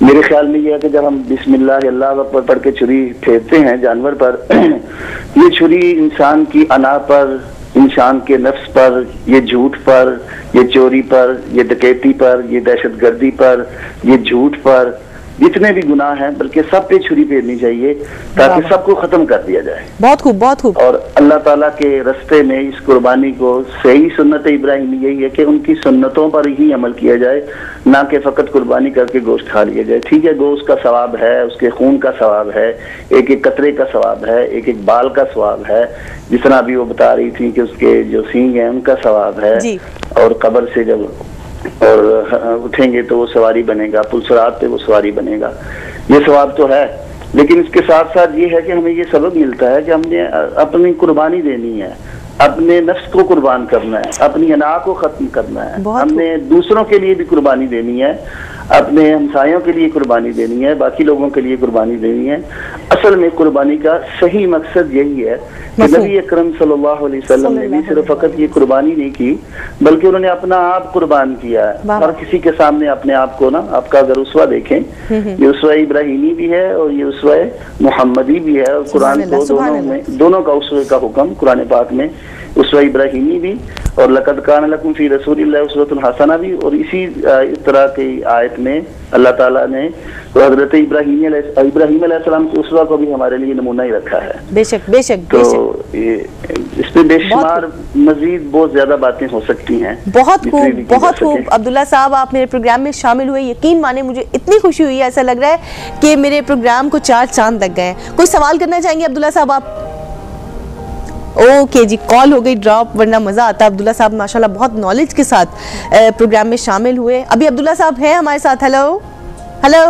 मेरे ख्याल में ये है कि जब हम बिस्मिल्लाह अल्लाह अकबर पढ़ के छुरी फेरते हैं जानवर पर, ये छुरी इंसान की अना पर, इंसान के नफ्स पर, ये झूठ पर, ये चोरी पर, ये डकैती पर, ये दहशतगर्दी पर, ये झूठ पर, जितने भी गुनाह हैं बल्कि सब पे छुरी फेरनी चाहिए ताकि सबको खत्म कर दिया जाए। बहुत खूब बहुत खूब। और अल्लाह ताला के रस्ते में इस कुर्बानी को सही सुन्नत इब्राहिमी यही है कि उनकी सुन्नतों पर ही अमल किया जाए, ना कि फकत कुर्बानी करके गोश्त खा लिया जाए। ठीक है, गोश्त का सवाब है, उसके खून का सवाब है, एक एक कतरे का सवाब है, एक एक बाल का सवाब है, जिस तरह अभी वो बता रही थी कि उसके जो सींग हैं उनका सवाब है, और कब्र से जब और उठेंगे तो वो सवारी बनेगा, पुलसरात पे वो सवारी बनेगा, ये सवाब तो है। लेकिन इसके साथ साथ ये है कि हमें ये सबक मिलता है कि हमने अपनी कुर्बानी देनी है, अपने नफ्स को कुर्बान करना है, अपनी अना को खत्म करना है, हमने दूसरों के लिए भी कुर्बानी देनी है, अपने हमसायों के लिए कुर्बानी देनी है, बाकी लोगों के लिए कुर्बानी देनी है। असल में कुर्बानी का सही मकसद यही है कि नबी अकरम सल्लल्लाहु अलैहि वसल्लम ने भी सिर्फ फकत ये कुर्बानी नहीं की बल्कि उन्होंने अपना आप कुर्बान किया है। हर किसी के सामने अपने आप को ना, आपका अगर उसवा देखें, ये उसवा इब्राहिमी भी है और ये उसवा मुहम्मदी भी है, और कुरान को दोनों का उसवे का हुक्म कुरान पाक में उसवा इब्राहिमी भी और लक़द कान लकुम फी रसूलिल्लाहि उस्वतुन हसना भी, और इसी इस तरह की आयत में अल्लाह ताला ने हज़रत इब्राहीम अलैहिस्सलाम के उसवा को भी हमारे लिए नमूना ही रखा है। बेशक बेशक। तो इस पे बेशुमार मजीद बहुत ज्यादा बातें हो सकती हैं। बहुत खूब बहुत खूब। अब्दुल्ला साहब, आप मेरे प्रोग्राम में शामिल हुए, यकीन माने मुझे इतनी खुशी हुई है, ऐसा लग रहा है कि मेरे प्रोग्राम को 4 चांद लग गए। कोई सवाल करना चाहेंगे अब्दुल्ला साहब आप? ओके जी, कॉल हो गई ड्रॉप, वरना मजा आता। अब्दुल्ला साहब माशाल्लाह बहुत नॉलेज के साथ प्रोग्राम में शामिल हुए। अभी अब्दुल्ला साहब हैं हमारे साथ। Hello hello.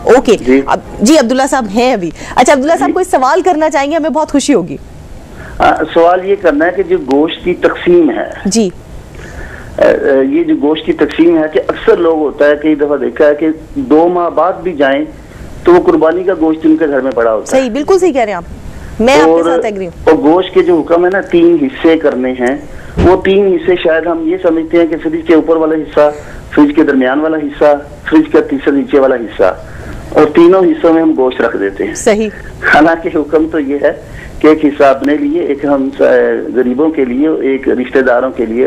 ओके जी, अब्दुल्ला साहब हैं अभी। अच्छा अब्दुल्ला साहब, कोई सवाल करना चाहेंगे? हमें बहुत खुशी होगी। सवाल ये करना है कि जो गोश्त की तकसीम है जी, ये जो गोश्त की तकसीम है कि अक्सर लोग होता है, कई दफा देखा है कि 2 माह बाद भी जाएं तो वो कुर्बानी का गोश्त उनके घर में पड़ा होता है। सही, बिल्कुल सही कह रहे हैं आप, मैं आपके साथ एग्री हूं। और गोश्त के जो हुक्म है ना, 3 हिस्से करने हैं, वो 3 हिस्से शायद हम ये समझते हैं कि फ्रिज के ऊपर वाला हिस्सा, फ्रिज के दरमियान वाला हिस्सा, फ्रिज का तीसरा नीचे वाला हिस्सा, और तीनों हिस्सों में हम गोश्त रख देते हैं। सही। हालांकि हुक्म तो ये है कि एक हिस्सा अपने लिए, एक हम गरीबों के लिए, एक रिश्तेदारों के लिए,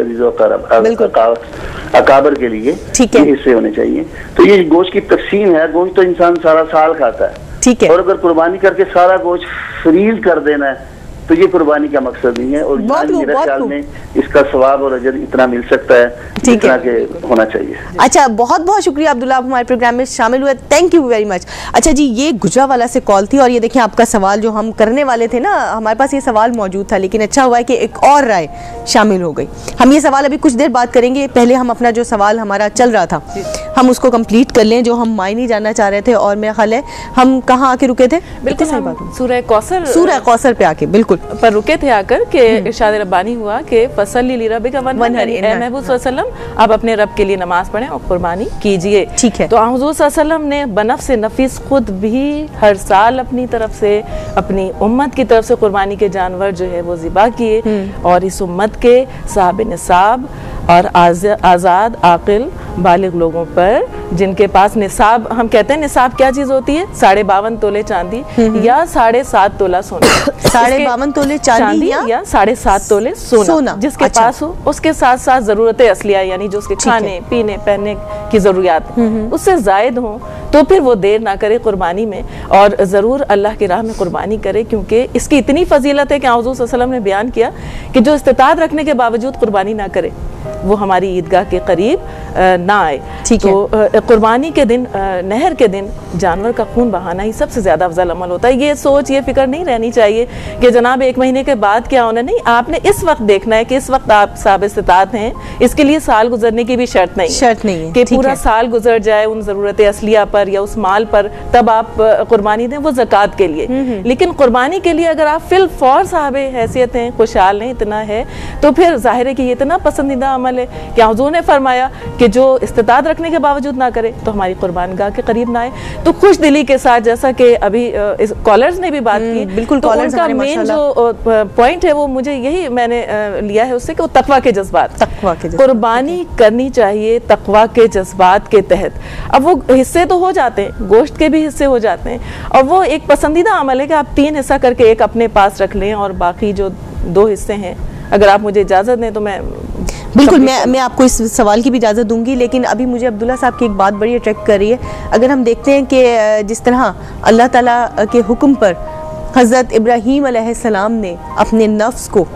अकाबर के लिए, ये हिस्से होने चाहिए। तो ये गोश्त की तकसीम है। गोश्त तो इंसान सारा साल खाता है, ठीक है, और अगर कुर्बानी करके सारा गोश्त फ्रीज कर देना है तो ये कुर्बानी का मकसद नहीं है, और मेरे ख्याल में इसका सवाब और अजर इतना मिल सकता है जितना के होना चाहिए। अच्छा, बहुत बहुत शुक्रिया अब्दुल्ला, आप हमारे प्रोग्राम में शामिल हुए, थैंक यू वेरी मच। अच्छा जी, ये गुजरावाला से कॉल थी, और ये देखिए आपका सवाल जो हम करने वाले थे ना, हमारे पास ये सवाल मौजूद था, लेकिन अच्छा हुआ है कि एक और राय शामिल हो गई। हम ये सवाल अभी कुछ देर बाद करेंगे, पहले हम अपना जो सवाल हमारा चल रहा था हम उसको कंप्लीट कर लें, जो हम मायने जानना चाह रहे थे। और मेरा ख्याल है हम कहाँ आके रुके थे? बिल्कुल सही बात, सूरह कौसर पे आके बिल्कुल पर रुके थे आकर के इरशाद रब्बानी हुआ कि फसल्ली लिरब्बिका वनहर, ए महबूब सल्लल्लाहु अलैहि वसल्लम आप अपने रब के लिए नमाज पढ़ें और कुर्बानी कीजिए। ठीक है। तो हुज़ूर सल्लल्लाहु अलैहि वसल्लम ने बनफ्स नफीस खुद भी हर साल अपनी तरफ से, अपनी उम्मत की तरफ से कुर्बानी के जानवर जो है वो ज़िबा किए, और इस उम्मत के साहिब निसाब और आज़ाद आकिल बालिग लोगों पर, जिनके पास निसाब, हम कहते हैं निसाब क्या चीज होती है? 52.5 तोले चांदी या 7.5 तोला सोना। 52.5 तोले चांदी या 7.5 तोले सोना जिसके पास हो, उसके साथ साथ जरूरतें असलिया यानी जो उसके खाने पीने पहनने की जरूरियात उससे जायद हो, तो फिर वो देर ना करे कुर्बानी में, और जरूर अल्लाह की राह में कुर्बानी करे, क्योंकि इसकी इतनी फजीलत है कि हुज़ूर सल्लल्लाहु अलैहि वसल्लम ने बयान किया कि जो इस्तिताअत रखने के बावजूद कुर्बानी ना करे वो हमारी ईदगाह के करीब ना आए। ठीक है। तो कुर्बानी के दिन, नहर के दिन जानवर का खून बहाना ही सबसे ज़्यादा अफजल अमल होता है। ये सोच, ये फिक्र नहीं रहनी चाहिए कि जनाब 1 महीने के बाद क्या होना, नहीं, आपने इस वक्त देखना है कि इस वक्त आप साबित इस्तात हैं। इसके लिए साल गुजरने की भी शर्त नहीं है कि पूरा साल गुजर जाए उन ज़रूरत असलिया पर या उस माल पर, तब आप कुर्बानी दें, वो ज़कात के लिए। लेकिन कुर्बानी के लिए अगर आप फिल फौर साहबे हैसियत हैं, खुशहाल हैं, इतना है, तो फिर जाहिर है कि ये इतना पसंदीदा अमल है कि हुजूर ने फरमाया कि जो इस्तिताअत रखने के बावजूद ना करे तो हमारी कुर्बानगाह के करीब ना आए। तो खुश दिली के साथ, जैसा कि अभी कॉलर्स ने भी बात की, बिल्कुल, तो उनका मेन जो पॉइंट है वो मुझे यही मैंने लिया है उससे कि वो तकवा के जज्बात, कुर्बानी करनी चाहिए तकवा के जज्बात के तहत। अब वो हिस्से तो हो जाते हैं, गोश्त के भी हिस्से हो जाते हैं, और वो एक पसंदीदा अमल है कि आप 3 हिस्सा करके एक अपने पास रख लें और बाकी जो 2 हिस्से हैं, अगर आप मुझे इजाज़त दें तो मैं बिल्कुल मैं आपको इस सवाल की भी इजाज़त दूंगी। लेकिन अभी मुझे अब्दुल्ला साहब की एक बात बड़ी अट्रैक्ट कर रही है। अगर हम देखते हैं कि जिस तरह अल्लाह ताला के हुक्म पर हज़रत इब्राहीम अलैहिस्सलाम ने अपने नफ्स को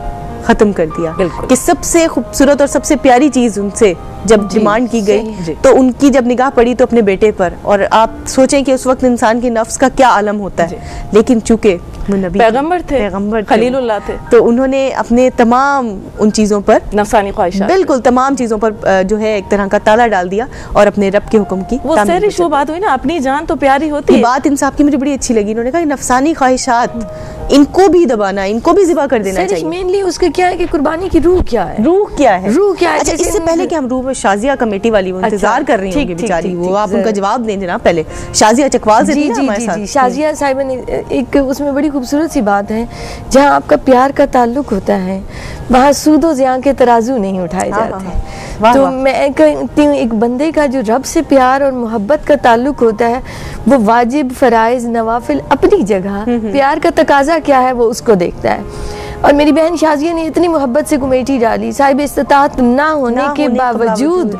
ख़त्म कर दिया कि सबसे खूबसूरत और सबसे प्यारी चीज़ उनसे जब डिमांड की गई तो उनकी जब निगाह पड़ी तो अपने बेटे पर, और आप सोचें कि उस वक्त इंसान के नफ्स का क्या आलम होता है। लेकिन चूंकि वो नबी पैगंबर थे, खलीलुल्लाह थे, तो उन्होंने अपने तमाम उन चीज़ों पर, नफसानी ख्वाहिशात, बिल्कुल तमाम चीज़ों पर जो है एक तरह का ताला डाल दिया और अपने रब के हुक्म की वो सहरिश वो बात हुई ना, अपनी जान तो प्यारी होती है। बात इंसाफ की मुझे बड़ी अच्छी लगी। उन्होंने कहा नफसानी ख्वाहिशात इनको भी दबाना, इनको भी ज़िबा कर देना चाहिए। मेनली उसके क्या है कि कुर्बानी की रूह क्या है, रूह क्या है, रूह क्या है। अच्छा, इससे पहले कि हम रूह में शाजिया कमेटी वाली वो इंतजार कर रही होंगी बेचारी, वो आप उनका जवाब दें जनाब। पहले शाजिया चकवाल से हमारे साथ। शाजिया साहिबा ने एक उसमें बड़ी खूबसूरत सी बात है, जहाँ आपका प्यार का ताल्लुक होता है वहाँ सूदो ज़ियां के तराजू नहीं उठाए जाते हैं। तो मैं कहती हूँ एक बंदे का जो रब से प्यार और मोहब्बत का ताल्लुक होता है वो वाजिब, फराइज, नवाफिल अपनी जगह, प्यार का तकाजा क्या है वो उसको देखता है। और मेरी बहन शाजिया ने इतनी मोहब्बत से कमेटी डाली, साहिब इस्तिताअत ना होने के बावजूद,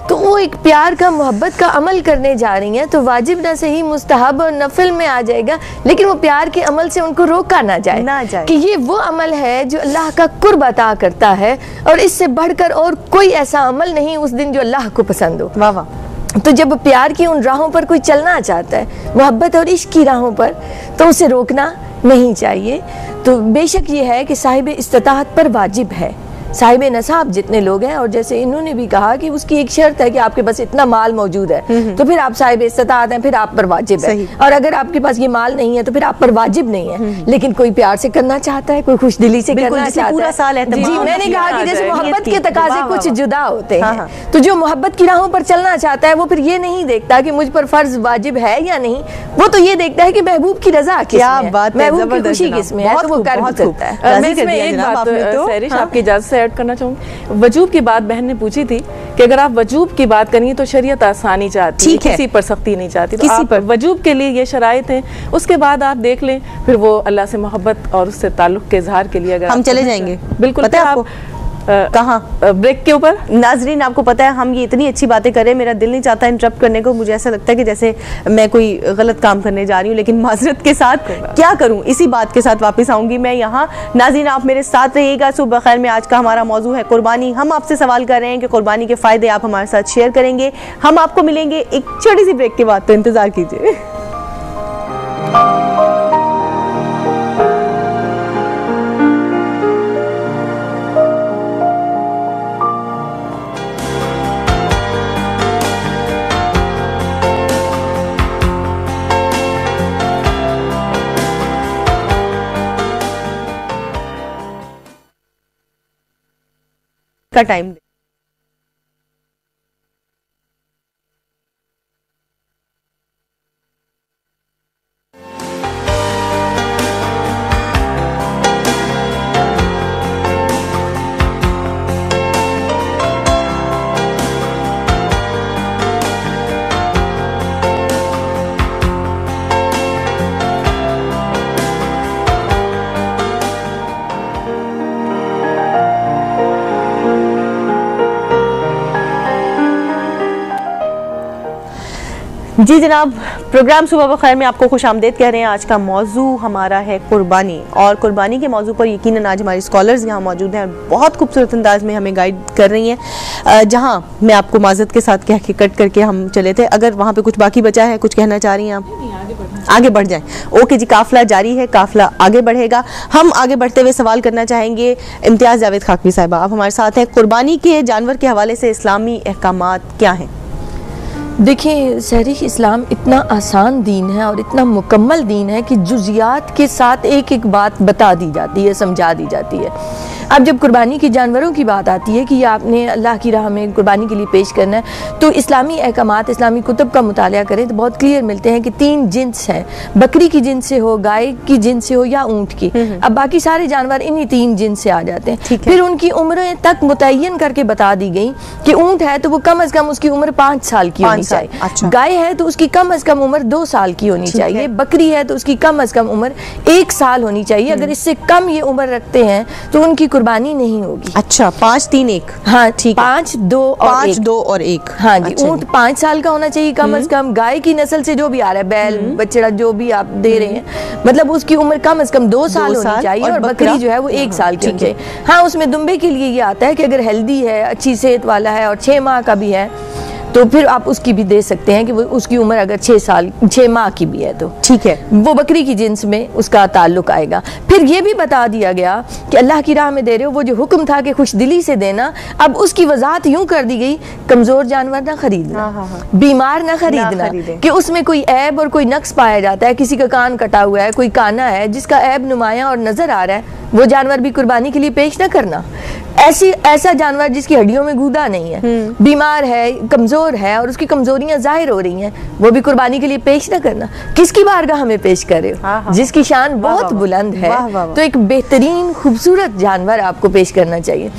तो वो एक प्यार का, मोहब्बत का अमल करने जा रही हैं, तो वाजिब ना सही मुस्तहब और नफिल में आ जाएगा, लेकिन वो प्यार के अमल से उनको रोका ना जाए कि ये वो अमल है जो अल्लाह का कुर्ब अता करता है, और इससे बढ़कर और कोई ऐसा अमल नहीं उस दिन जो अल्लाह को पसंद हो। वाह वाह। तो जब प्यार की उन राहों पर कोई चलना चाहता है, मोहब्बत और इश्क की राहों पर, तो उसे रोकना नहीं चाहिए। तो बेशक ये है कि साहिब इस्तिताअत पर वाजिब है, साहिब नसाब जितने लोग हैं, और जैसे इन्होंने भी कहा कि उसकी एक शर्त है कि आपके पास इतना माल मौजूद है तो फिर आप साहिब इस्तिताअत हैं, फिर आप पर वाजिब है। और अगर आपके पास ये माल नहीं है तो फिर आप पर वाजिब नहीं है। लेकिन कोई प्यार से करना चाहता है, कोई खुश दिली से करना चाहता है, पूरा साल जी, मैंने कहा कि जैसे मोहब्बत के तकाजे कुछ जुदा होते हैं, तो जो मोहब्बत की राहों पर चलना चाहता है वो फिर ये नहीं देखता कि मुझ पर फर्ज वाजिब है या नहीं, वो तो ये देखता है कि महबूब की रजा किसमें है, महबूब की खुशी किसमें है, तो वो कर सकता है। मैं इसमें एक बात सहरिश आपकी इजाजत से ऐड करना चाहूंगी। वजूब की बात बहन ने पूछी थी कि अगर आप वजूब की बात करेंगे तो शरीयत आसानी चाहती है, किसी पर सख्ती नहीं चाहती, तो किसी पर वजूब के लिए ये शराइत हैं। उसके बाद आप देख लें, फिर वो अल्लाह से मोहब्बत और उससे ताल्लुक के इजहार के लिए अगर हम चले जाएंगे, बिल्कुल पता है आपको कहाँ, ब्रेक के ऊपर। नाजरीन आपको पता है हम ये इतनी अच्छी बातें करें, मेरा दिल नहीं चाहता इंटरप्ट करने को, मुझे ऐसा लगता है कि जैसे मैं कोई गलत काम करने जा रही हूँ, लेकिन माजरत के साथ क्या करूँ, इसी बात के साथ वापस आऊंगी मैं यहाँ। नाजरीन आप मेरे साथ रहिएगा। सुबह खैर में आज का हमारा मौजू है कुर्बानी। हम आपसे सवाल कर रहे हैं कि कुर्बानी के फायदे आप हमारे साथ शेयर करेंगे। हम आपको मिलेंगे एक छोटी सी ब्रेक के बाद, तो इंतजार कीजिए। का टाइम जी जनाब, प्रोग्राम सुबह बखैर में आपको खुश आमदेद कह रहे हैं। आज का मौजू हमारा है कुर्बानी, और कुर्बानी के मौजू पर यकीनन आज हमारी स्कॉलर्स यहाँ मौजूद हैं, बहुत खूबसूरत अंदाज में हमें गाइड कर रही हैं। जहाँ मैं आपको माजरत के साथ कह के कट करके हम चले थे, अगर वहाँ पे कुछ बाकी बचा है, कुछ कहना चाह रही हैं आप? आगे बढ़ जाएं। ओके जी, काफिला जारी है, काफिला आगे बढ़ेगा। हम आगे बढ़ते हुए सवाल करना चाहेंगे इम्तियाज़ जावेद खाकवी साहिबा, आप हमारे साथ हैं। कुर्बानी के जानवर के हवाले से इस्लामी अहकामात क्या हैं? देखिए सहरी, इस्लाम इतना आसान दीन है और इतना मुकम्मल दीन है कि जुजियात के साथ एक एक बात बता दी जाती है, समझा दी जाती है। अब जब कुर्बानी के जानवरों की बात आती है कि ये आपने अल्लाह की राह में कुर्बानी के लिए पेश करना है, तो इस्लामी अहकामात, इस्लामी कुतुब का मुताला करें तो बहुत क्लियर मिलते हैं कि 3 जिन्स हैं, बकरी की जिन्स से हो, गाय की जिन्स से हो या ऊँट की। अब बाकी सारे जानवर इन्हीं 3 जिन्स से आ जाते हैं। फिर उनकी उम्रें तक मुतय्यन करके बता दी गई कि ऊँट है तो वो कम अज़ कम उसकी उम्र 5 साल की होनी चाहिए। अच्छा। गाय है तो उसकी कम अज़ कम उम्र 2 साल की होनी चाहिए। बकरी है तो उसकी कम अज़ कम उम्र 1 साल होनी चाहिए। अगर इससे कम ये उम्र रखते हैं तो उनकी कुर्बानी नहीं होगी। अच्छा, 5, 3, 1। हाँ ठीक, 5, 2 और 1। हाँ जी, ऊँट 5 साल का होना चाहिए कम अज़ कम। गाय की नस्ल से जो भी आ रहा है, बैल बछड़ा जो भी आप दे रहे हैं, मतलब उसकी उम्र कम अज़ कम 2 साल होनी चाहिए। और बकरी जो है वो 1 साल की होनी चाहिए। हाँ, उसमें दुम्बे के लिए ये आता है कि अगर हेल्दी है, अच्छी सेहत वाला है और 6 माह का भी है तो फिर आप उसकी भी दे सकते हैं कि वो उसकी उम्र अगर 6 माह की भी है तो ठीक है, वो बकरी की जिन्स में उसका ताल्लुक आएगा। फिर ये भी बता दिया गया कि अल्लाह की राह में दे रहे हो, वो जो हुक्म था कि खुश दिली से देना, अब उसकी वजाहत यूं कर दी गई, कमजोर जानवर ना खरीदना, बीमार ना खरीदना, कि उसमें कोई ऐब और कोई नक्स पाया जाता है, किसी का कान कटा हुआ है, कोई काना है जिसका ऐब नुमाया और नजर आ रहा है, वो जानवर भी कुर्बानी के लिए पेश ना करना। ऐसा जानवर जिसकी हड्डियों में गूदा नहीं है, बीमार है, कमजोर है और उसकी कमजोरियां जाहिर हो रही हैं, वो भी कुर्बानी के लिए पेश ना करना। किसकी बारगाह में पेश कर रहे हो? जिसकी शान बहुत बुलंद है, तो एक बेहतरीन खूबसूरत जानवर आपको पेश करना चाहिए।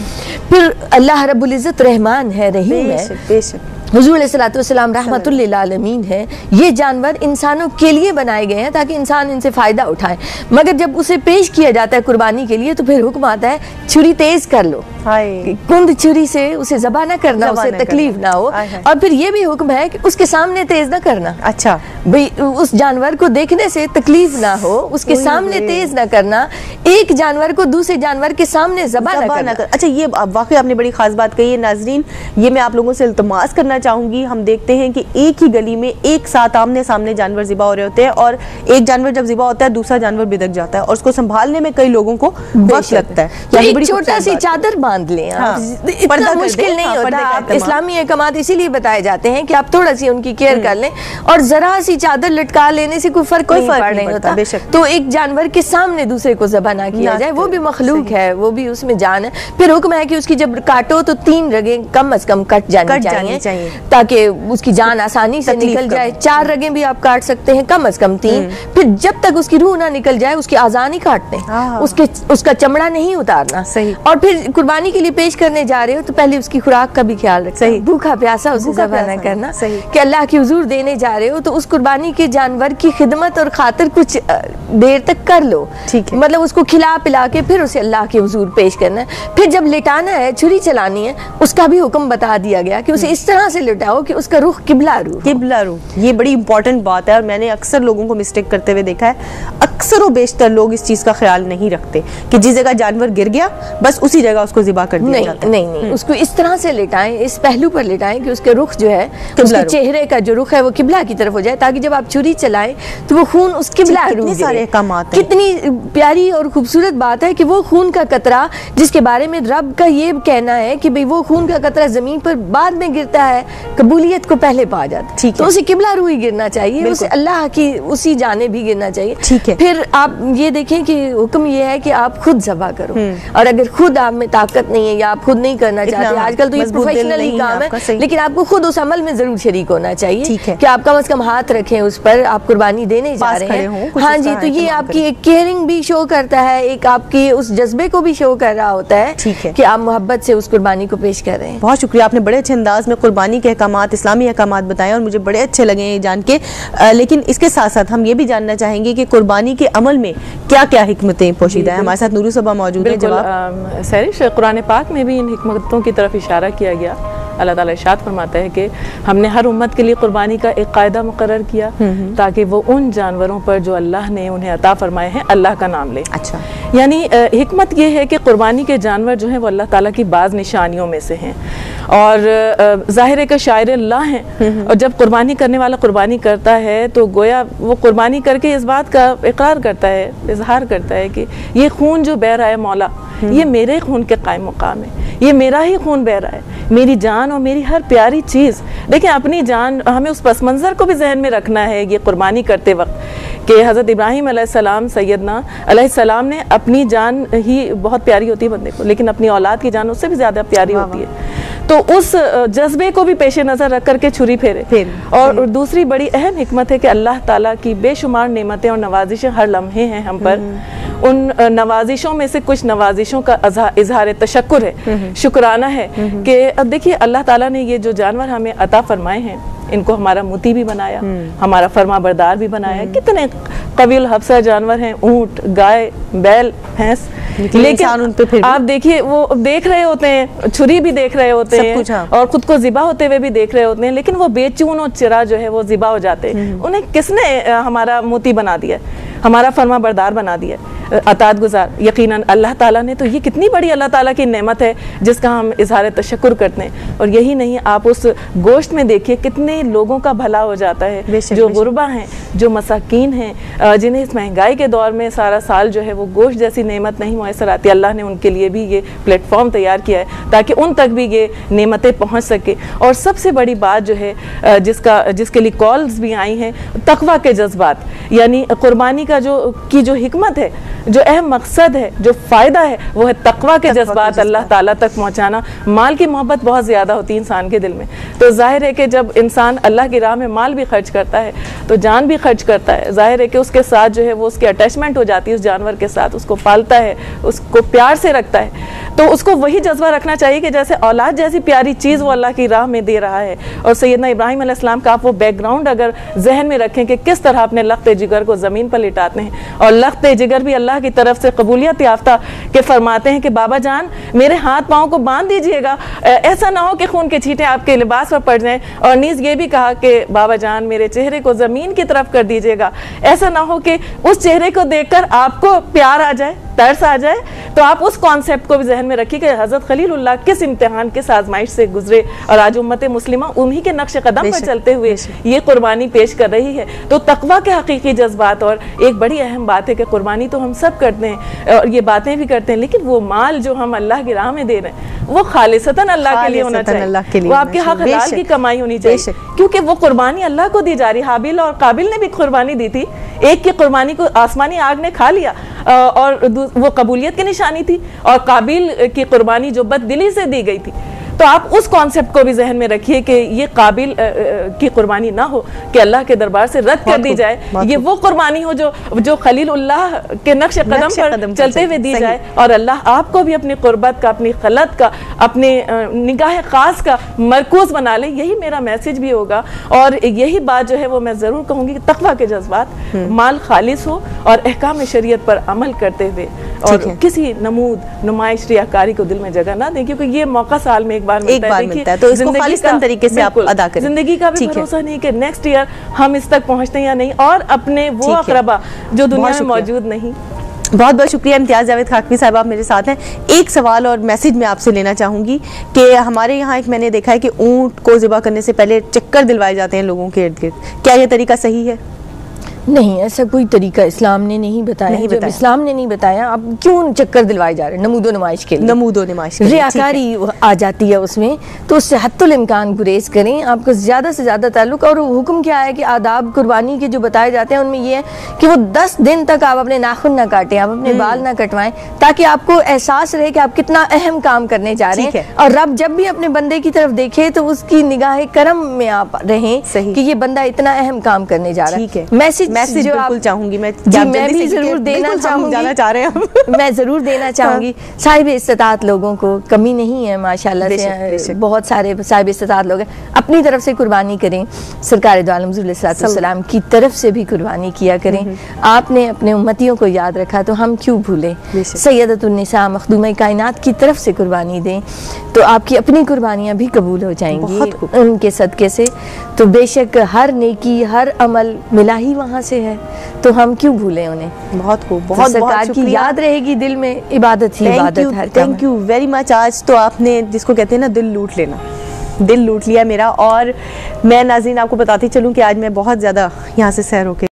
फिर अल्लाह रब्बुल इज्जत रहमान है, रहीम है, हुजूर अलैहिस्सलातु वस्सलाम रहमतुल लिल आलमीन है। ये जानवर इंसानों के लिए बनाए गए हैं ताकि इंसान इनसे फ़ायदा उठाए, मगर जब उसे पेश किया जाता है कुर्बानी के लिए तो फिर हुक्म आता है छुरी तेज कर लो, कुंद छुरी से उसे ज़बा ना करना, उसे तकलीफ ना हो। और फिर ये भी हुक्म है कि उसके सामने तेज ना करना। अच्छा भाई, उस जानवर को देखने से तकलीफ ना हो, उसके सामने तेज ना करना, एक जानवर को दूसरे जानवर के सामने ज़बा ना करना। अच्छा, ये वाकई आपने बड़ी खास बात कही है। नाजरीन, ये मैं आप लोगों से इल्तमास करना चाहूंगी, हम देखते हैं कि एक ही गली में एक साथ आमने सामने जानवर ज़िबा हो रहे होते हैं, और एक जानवर जब ज़िबा होता है दूसरा जानवर बिदक जाता है और उसको संभालने में कई लोगों को वक्त लगता है। तो एक छोटा सी चादर बांध लें, इतना मुश्किल नहीं होता। इस्लामी अहकामात इसीलिए बताए जाते हैं कि आप थोड़ा सी उनकी केयर कर लें, और जरा सी चादर लटका लेने से कोई फर्क नहीं होता। तो एक जानवर के सामने दूसरे को ज़बा ना किया जाए, वो भी मखलूक है, वो भी उसमें जान है। फिर हुक्म है कि उसकी जब काटो तो 3 रगें कम अज कम कट जानी चाहिए ताकि उसकी जान आसानी से निकल जाए। 4 रगें भी आप काट सकते हैं, कम अज कम 3। फिर जब तक उसकी रूह ना निकल जाए उसकी आज़ान ही काटते हैं, उसका चमड़ा नहीं उतारना। सही। और फिर कुर्बानी के लिए पेश करने जा रहे हो तो पहले उसकी खुराक का भी ख्याल रखना। सही। भूखा प्यासा उसे ज़बा ना करना। सही। कि अल्लाह की हुजूर देने जा रहे हो तो उस कुर्बानी के जानवर की खिदमत और खातिर कुछ देर तक कर लो, ठीक है, मतलब उसको खिला पिला के फिर उसे अल्लाह के हुजूर पेश करना है। फिर जब लिटाना है, छुरी चलानी है, उसका भी हुक्म बता दिया गया कि उसे इस तरह से लिटाओ कि उसका रुख किबला रू। ये बड़ी इंपॉर्टेंट बात है और मैंने अक्सर लोगों को मिस्टेक करते हुए देखा है। अक्सर और बेशतर लोग इस चीज का ख्याल नहीं रखते कि जिस जगह जानवर गिर गया बस उसी जगह उसको ज़िबा कर दिया जाता है। नहीं, उसको इस तरह से लिटाएं, इस पहलू पर लिटाएं कि उसके रुख जो है, उसके चेहरे का जो रुख है वो किबला की तरफ हो जाए, ताकि जब आप छुरी चलाएं तो वो खून उस किबला रू। कितनी प्यारी और खूबसूरत बात है कि वो खून का कतरा जिसके बारे में रब का ये कहना है कि भाई वो खून का कतरा जमीन पर बाद में गिरता है, कबूलियत को पहले पा जाता है, तो उसे किबला रू ही गिरना चाहिए, उसे अल्लाह की उसी जाने भी गिरना चाहिए। ठीक है। फिर आप ये देखें कि हुक्म ये है कि आप खुद ज़बा करो, और अगर खुद आप में ताकत नहीं है या आप खुद नहीं करना चाहते, आजकल तो ये प्रोफेशनल ही काम है, लेकिन आपको खुद उस अमल में जरूर शरीक होना चाहिए कि आप कम से कम हाथ रखें उस पर, आप कुर्बानी देने जा रहे हैं। हाँ जी, तो ये आपकी एक केयरिंग भी शो करता है, एक आपकी उस जज्बे को भी शो कर रहा होता है कि आप मोहब्बत से उस कुर्बानी को पेश कर रहे हैं। बहुत शुक्रिया, आपने बड़े अच्छे अंदाज में कुर्बानी के अहकामात, इस्लामी अहकामात बताए और मुझे बड़े अच्छे लगे ये जान के। लेकिन इसके साथ साथ हम ये भी जानना चाहेंगे कि कुर्बानी के अमल में क्या क्या हिकमतें पोशीदा है। हमारे साथ नूरू सबा मौजूद है। सैरिश, कुरान पाक में भी इन हिकमतों की तरफ इशारा किया गया अल्लाह ताला इरशाद फरमाता है कि हमने हर उम्मत के लिए कुर्बानी का एक कायदा मुकर्रर किया ताकि वो उन जानवरों पर जो अल्लाह ने उन्हें अता फरमाए हैं अल्लाह का नाम ले। अच्छा, यानी हिकमत ये है कि कुर्बानी के जानवर जो हैं वो अल्लाह ताला की बाज़ निशानियों में से हैं और ज़ाहिर है कि शायर अल्लाह हैं और जब कुर्बानी करने वाला कुर्बानी करता है तो गोया वो कुर्बानी करके इस बात का इकरार करता है, इजहार करता है कि ये खून जो बह रहा है मौला, ये मेरे खून के कायम मुकाम है, ये मेरा ही खून बह रहा है, मेरी जान और मेरी हर प्यारी चीज़। देखिए अपनी जान, हमें उस पस मंज़र को भी जहन में रखना है ये कुर्बानी करते वक्त कि हज़रत इब्राहीम अलैहिस्सलाम सैयदना अलैहिस्सलाम ने अपनी जान ही बहुत प्यारी होती है बंदे को, लेकिन अपनी औलाद की जान उससे भी ज़्यादा प्यारी होती है। तो उस जज्बे को भी पेश नज़र रख करके छुरी फेरे। और दूसरी बड़ी अहम हिकमत है कि अल्लाह ताला की बेशुमार नेमतें और नवाजिशें हर लम्हे हैं हम पर। उन नवाजिशों में से कुछ नवाजिशों का इजहार तशक्कुर है, शुक्राना है कि अब देखिए अल्लाह ताला ने ये जो जानवर हमें अता फरमाए हैं इनको हमारा मुती भी बनाया, हमारा फरमा बरदार भी बनाया। कितने कबील हफ्सा जानवर हैं, ऊंट, गाय, बैल, भैंस, लेकिन उन पे फिर आप देखिए वो देख रहे होते हैं, छुरी भी देख रहे होते हैं और खुद को ज़िबा होते हुए भी देख रहे होते हैं, लेकिन वो बेचून और चिरा जो है वो ज़िबा हो जाते हैं। उन्हें किसने हमारा मोती बना दिया, हमारा फरमा बरदार बना दिया, अतात गुजार यकीनन अल्लाह ताला ने। तो ये कितनी बड़ी अल्लाह ताला की नेमत है जिसका हम इजहार तशक्कुर करते हैं। और यही नहीं, आप उस गोश्त में देखिए कितने लोगों का भला हो जाता है, जो गुरबा हैं, जो मसाकीन हैं, जिन्हें इस महंगाई के दौर में सारा साल जो है वो गोश्त जैसी नेमत नहीं मुयसर आती। अल्लाह ने उनके लिए भी ये प्लेटफॉर्म तैयार किया है ताकि उन तक भी ये नेमतें पहुँच सके। और सबसे बड़ी बात जो है जिसके लिए कॉल्स भी आई हैं, तकवा के जज्बात, यानी कुर्बानी का जो हिकमत है, जो अहम मकसद है, जो फ़ायदा है, वो है तकवा के जज्बात अल्लाह ताला तक पहुँचाना। माल की मोहब्बत बहुत ज़्यादा होती है इंसान के दिल में, तो जाहिर है कि जब इंसान अल्लाह की राह में माल भी खर्च करता है तो जान भी खर्च करता है, जाहिर है कि उसके साथ जो है वो उसकी अटैचमेंट हो जाती है उस जानवर के साथ, उसको पालता है, उसको प्यार से रखता है। तो उसको वही जज्बा रखना चाहिए कि जैसे औलाद जैसी प्यारी चीज़ वो अल्लाह की राह में दे रहा है। और सैयदना इब्राहीम अलैहिस्सलाम का आप वो बैकग्राउंड अगर जहन में रखें कि किस तरह अपने लख्त जिगर को ज़मीन पर लिटाते हैं, और लख्त जिगर भी अल्लाह की तरफ से कबूलियत याफ्ता के फरमाते हैं कि बाबा जान मेरे हाथ पाँव को बांध दीजिएगा, ऐसा ना हो कि खून के छींटे आपके लिबास पर पड़ जाएं। और नीज़ ये भी कहा कि बाबा जान मेरे चेहरे को ज़मीन की तरफ कर दीजिएगा, ऐसा ना हो कि उस चेहरे को देखकर आपको प्यार आ जाए, तरस आ जाए। तो आप उस कॉन्सेप्ट को भी जहन में रखिए कि हज़रत खलीलुल्लाह किस इम्तिहान, किस आजमाइश से गुजरे और आज उम्मत मुस्लिमा उन्हीं के नक्श कदम पर चलते हुए ये कुर्बानी पेश कर रही है। तो तकवा के हकीकी जज्बात, और एक बड़ी अहम बात है कि कुर्बानी तो हम सब करते हैं और ये बातें भी करते हैं, लेकिन वो माल जो हम अल्लाह की राह में दे रहे हैं वो खालिसतन अल्लाह के लिए होना चाहिए, वो आपके हक हलाल की कमाई होनी चाहिए, क्योंकि वो कुर्बानी अल्लाह को दी जा रही। हाबिल और काबिल ने भी कुर्बानी दी थी, एक की कुर्बानी को आसमानी आग ने खा लिया और वो कबूलियत की निशानी थी, और काबिल की कुर्बानी जो बददिली से दी गई थी। तो आप उस कॉन्सेप्ट को भी जहन में रखिए कि ये काबिल की कुर्बानी ना हो कि अल्लाह के दरबार से रद्द कर दी जाए, ये वो कुर्बानी हो जो खलीलुल्लाह के नक्श कदम पर चलते हुए दी जाए, और अल्लाह आपको भी अपनी कुर्बत का, अपनी खलत का, अपने निगाह खास का मरकूज बना ले। यही मेरा मैसेज भी होगा, और यही बात जो है वो मैं ज़रूर कहूँगी कि तकवा के जज्बात, माल खालिस हो और अहकाम शरीयत पर अमल करते हुए, और किसी नमूद, नुमाइश, रियाकारी को दिल में जगह ना दें, क्योंकि ये मौका साल में एक बार मिलता है, तो इसको खालिस्तान तरीके से आप अदा करें। जिंदगी का भी भरोसा नहीं कि नेक्स्ट ईयर हम इस तक पहुंचते हैं या नहीं, और अपने वो अकरबा जो दुनिया में मौजूद नहीं। बहुत बहुत शुक्रिया इम्तियाज़ जावेद खाकवी साहब, आप मेरे साथ हैं। एक सवाल और मैसेज मैं आपसे लेना चाहूँगी कि हमारे यहाँ एक मैंने देखा है कि ऊँट को ज़िबा करने से पहले चक्कर दिलवाए जाते हैं लोगों के इर्द गिर्द, क्या ये तरीका सही है? नहीं, ऐसा कोई तरीका इस्लाम ने नहीं बताया। जब इस्लाम ने नहीं बताया, अब क्यों चक्कर दिलवाए जा रहे हैं? नमूदो नुमाइश के लिए, नमूदो नुमाइश के लिए रियाकारी आ जाती है उसमें, तो उससे हत्तुल इम्कान गुरेज करें। आपको ज़्यादा से ज़्यादा ताल्लुक, और हुक्म क्या है कि आदाब कुर्बानी के जो बताए जाते हैं उनमें ये है कि वो 10 दिन तक आप अपने नाखून ना काटें, आप अपने बाल ना कटवाएं, ताकि आपको एहसास रहे कि आप कितना अहम काम करने जा रहे हैं। और रब जब भी अपने बंदे की तरफ देखे तो उसकी निगाह करम में आप रहें कि ये बंदा इतना अहम काम करने जा रहा है। मैसेज जो आप चाहूंगी मैं भी जरूर देना चाहूंगी, चाह रहे हैं मैं जरूर देना चाहूंगी। साहिब इस्तात लोगों को कमी नहीं है माशाल्लाह से, बहुत सारे साहिब इस्तात लोग हैं, अपनी तरफ से कुर्बानी करें, सरकार दो आलम हुज़ूर सल्लल्लाहु अलैहि वसल्लम की तरफ से भी कुर्बानी किया करें। आपने अपने उम्मतियों को याद रखा तो हम क्यों भूलें। सैयदतुन निसा मखदूम कायनात की तरफ से कुर्बानी दें। तो आपकी अपनी कुर्बानियाँ भी कबूल हो जाएंगी उनके सदक़े से। तो बेशक हर नेकी, हर अमल मिला ही वहाँ से है, तो हम क्यों भूलें उन्हें। बहुत खूब, बहुत सरकार की याद रहेगी दिल में, इबादत ही इबादत हर। Thank you very much. आज तो आपने जिसको कहते हैं ना दिल लूट लेना, दिल लूट लिया मेरा। और मैं नाज़रीन आपको बताती चलूँ कि आज मैं बहुत ज़्यादा यहाँ से सैर होके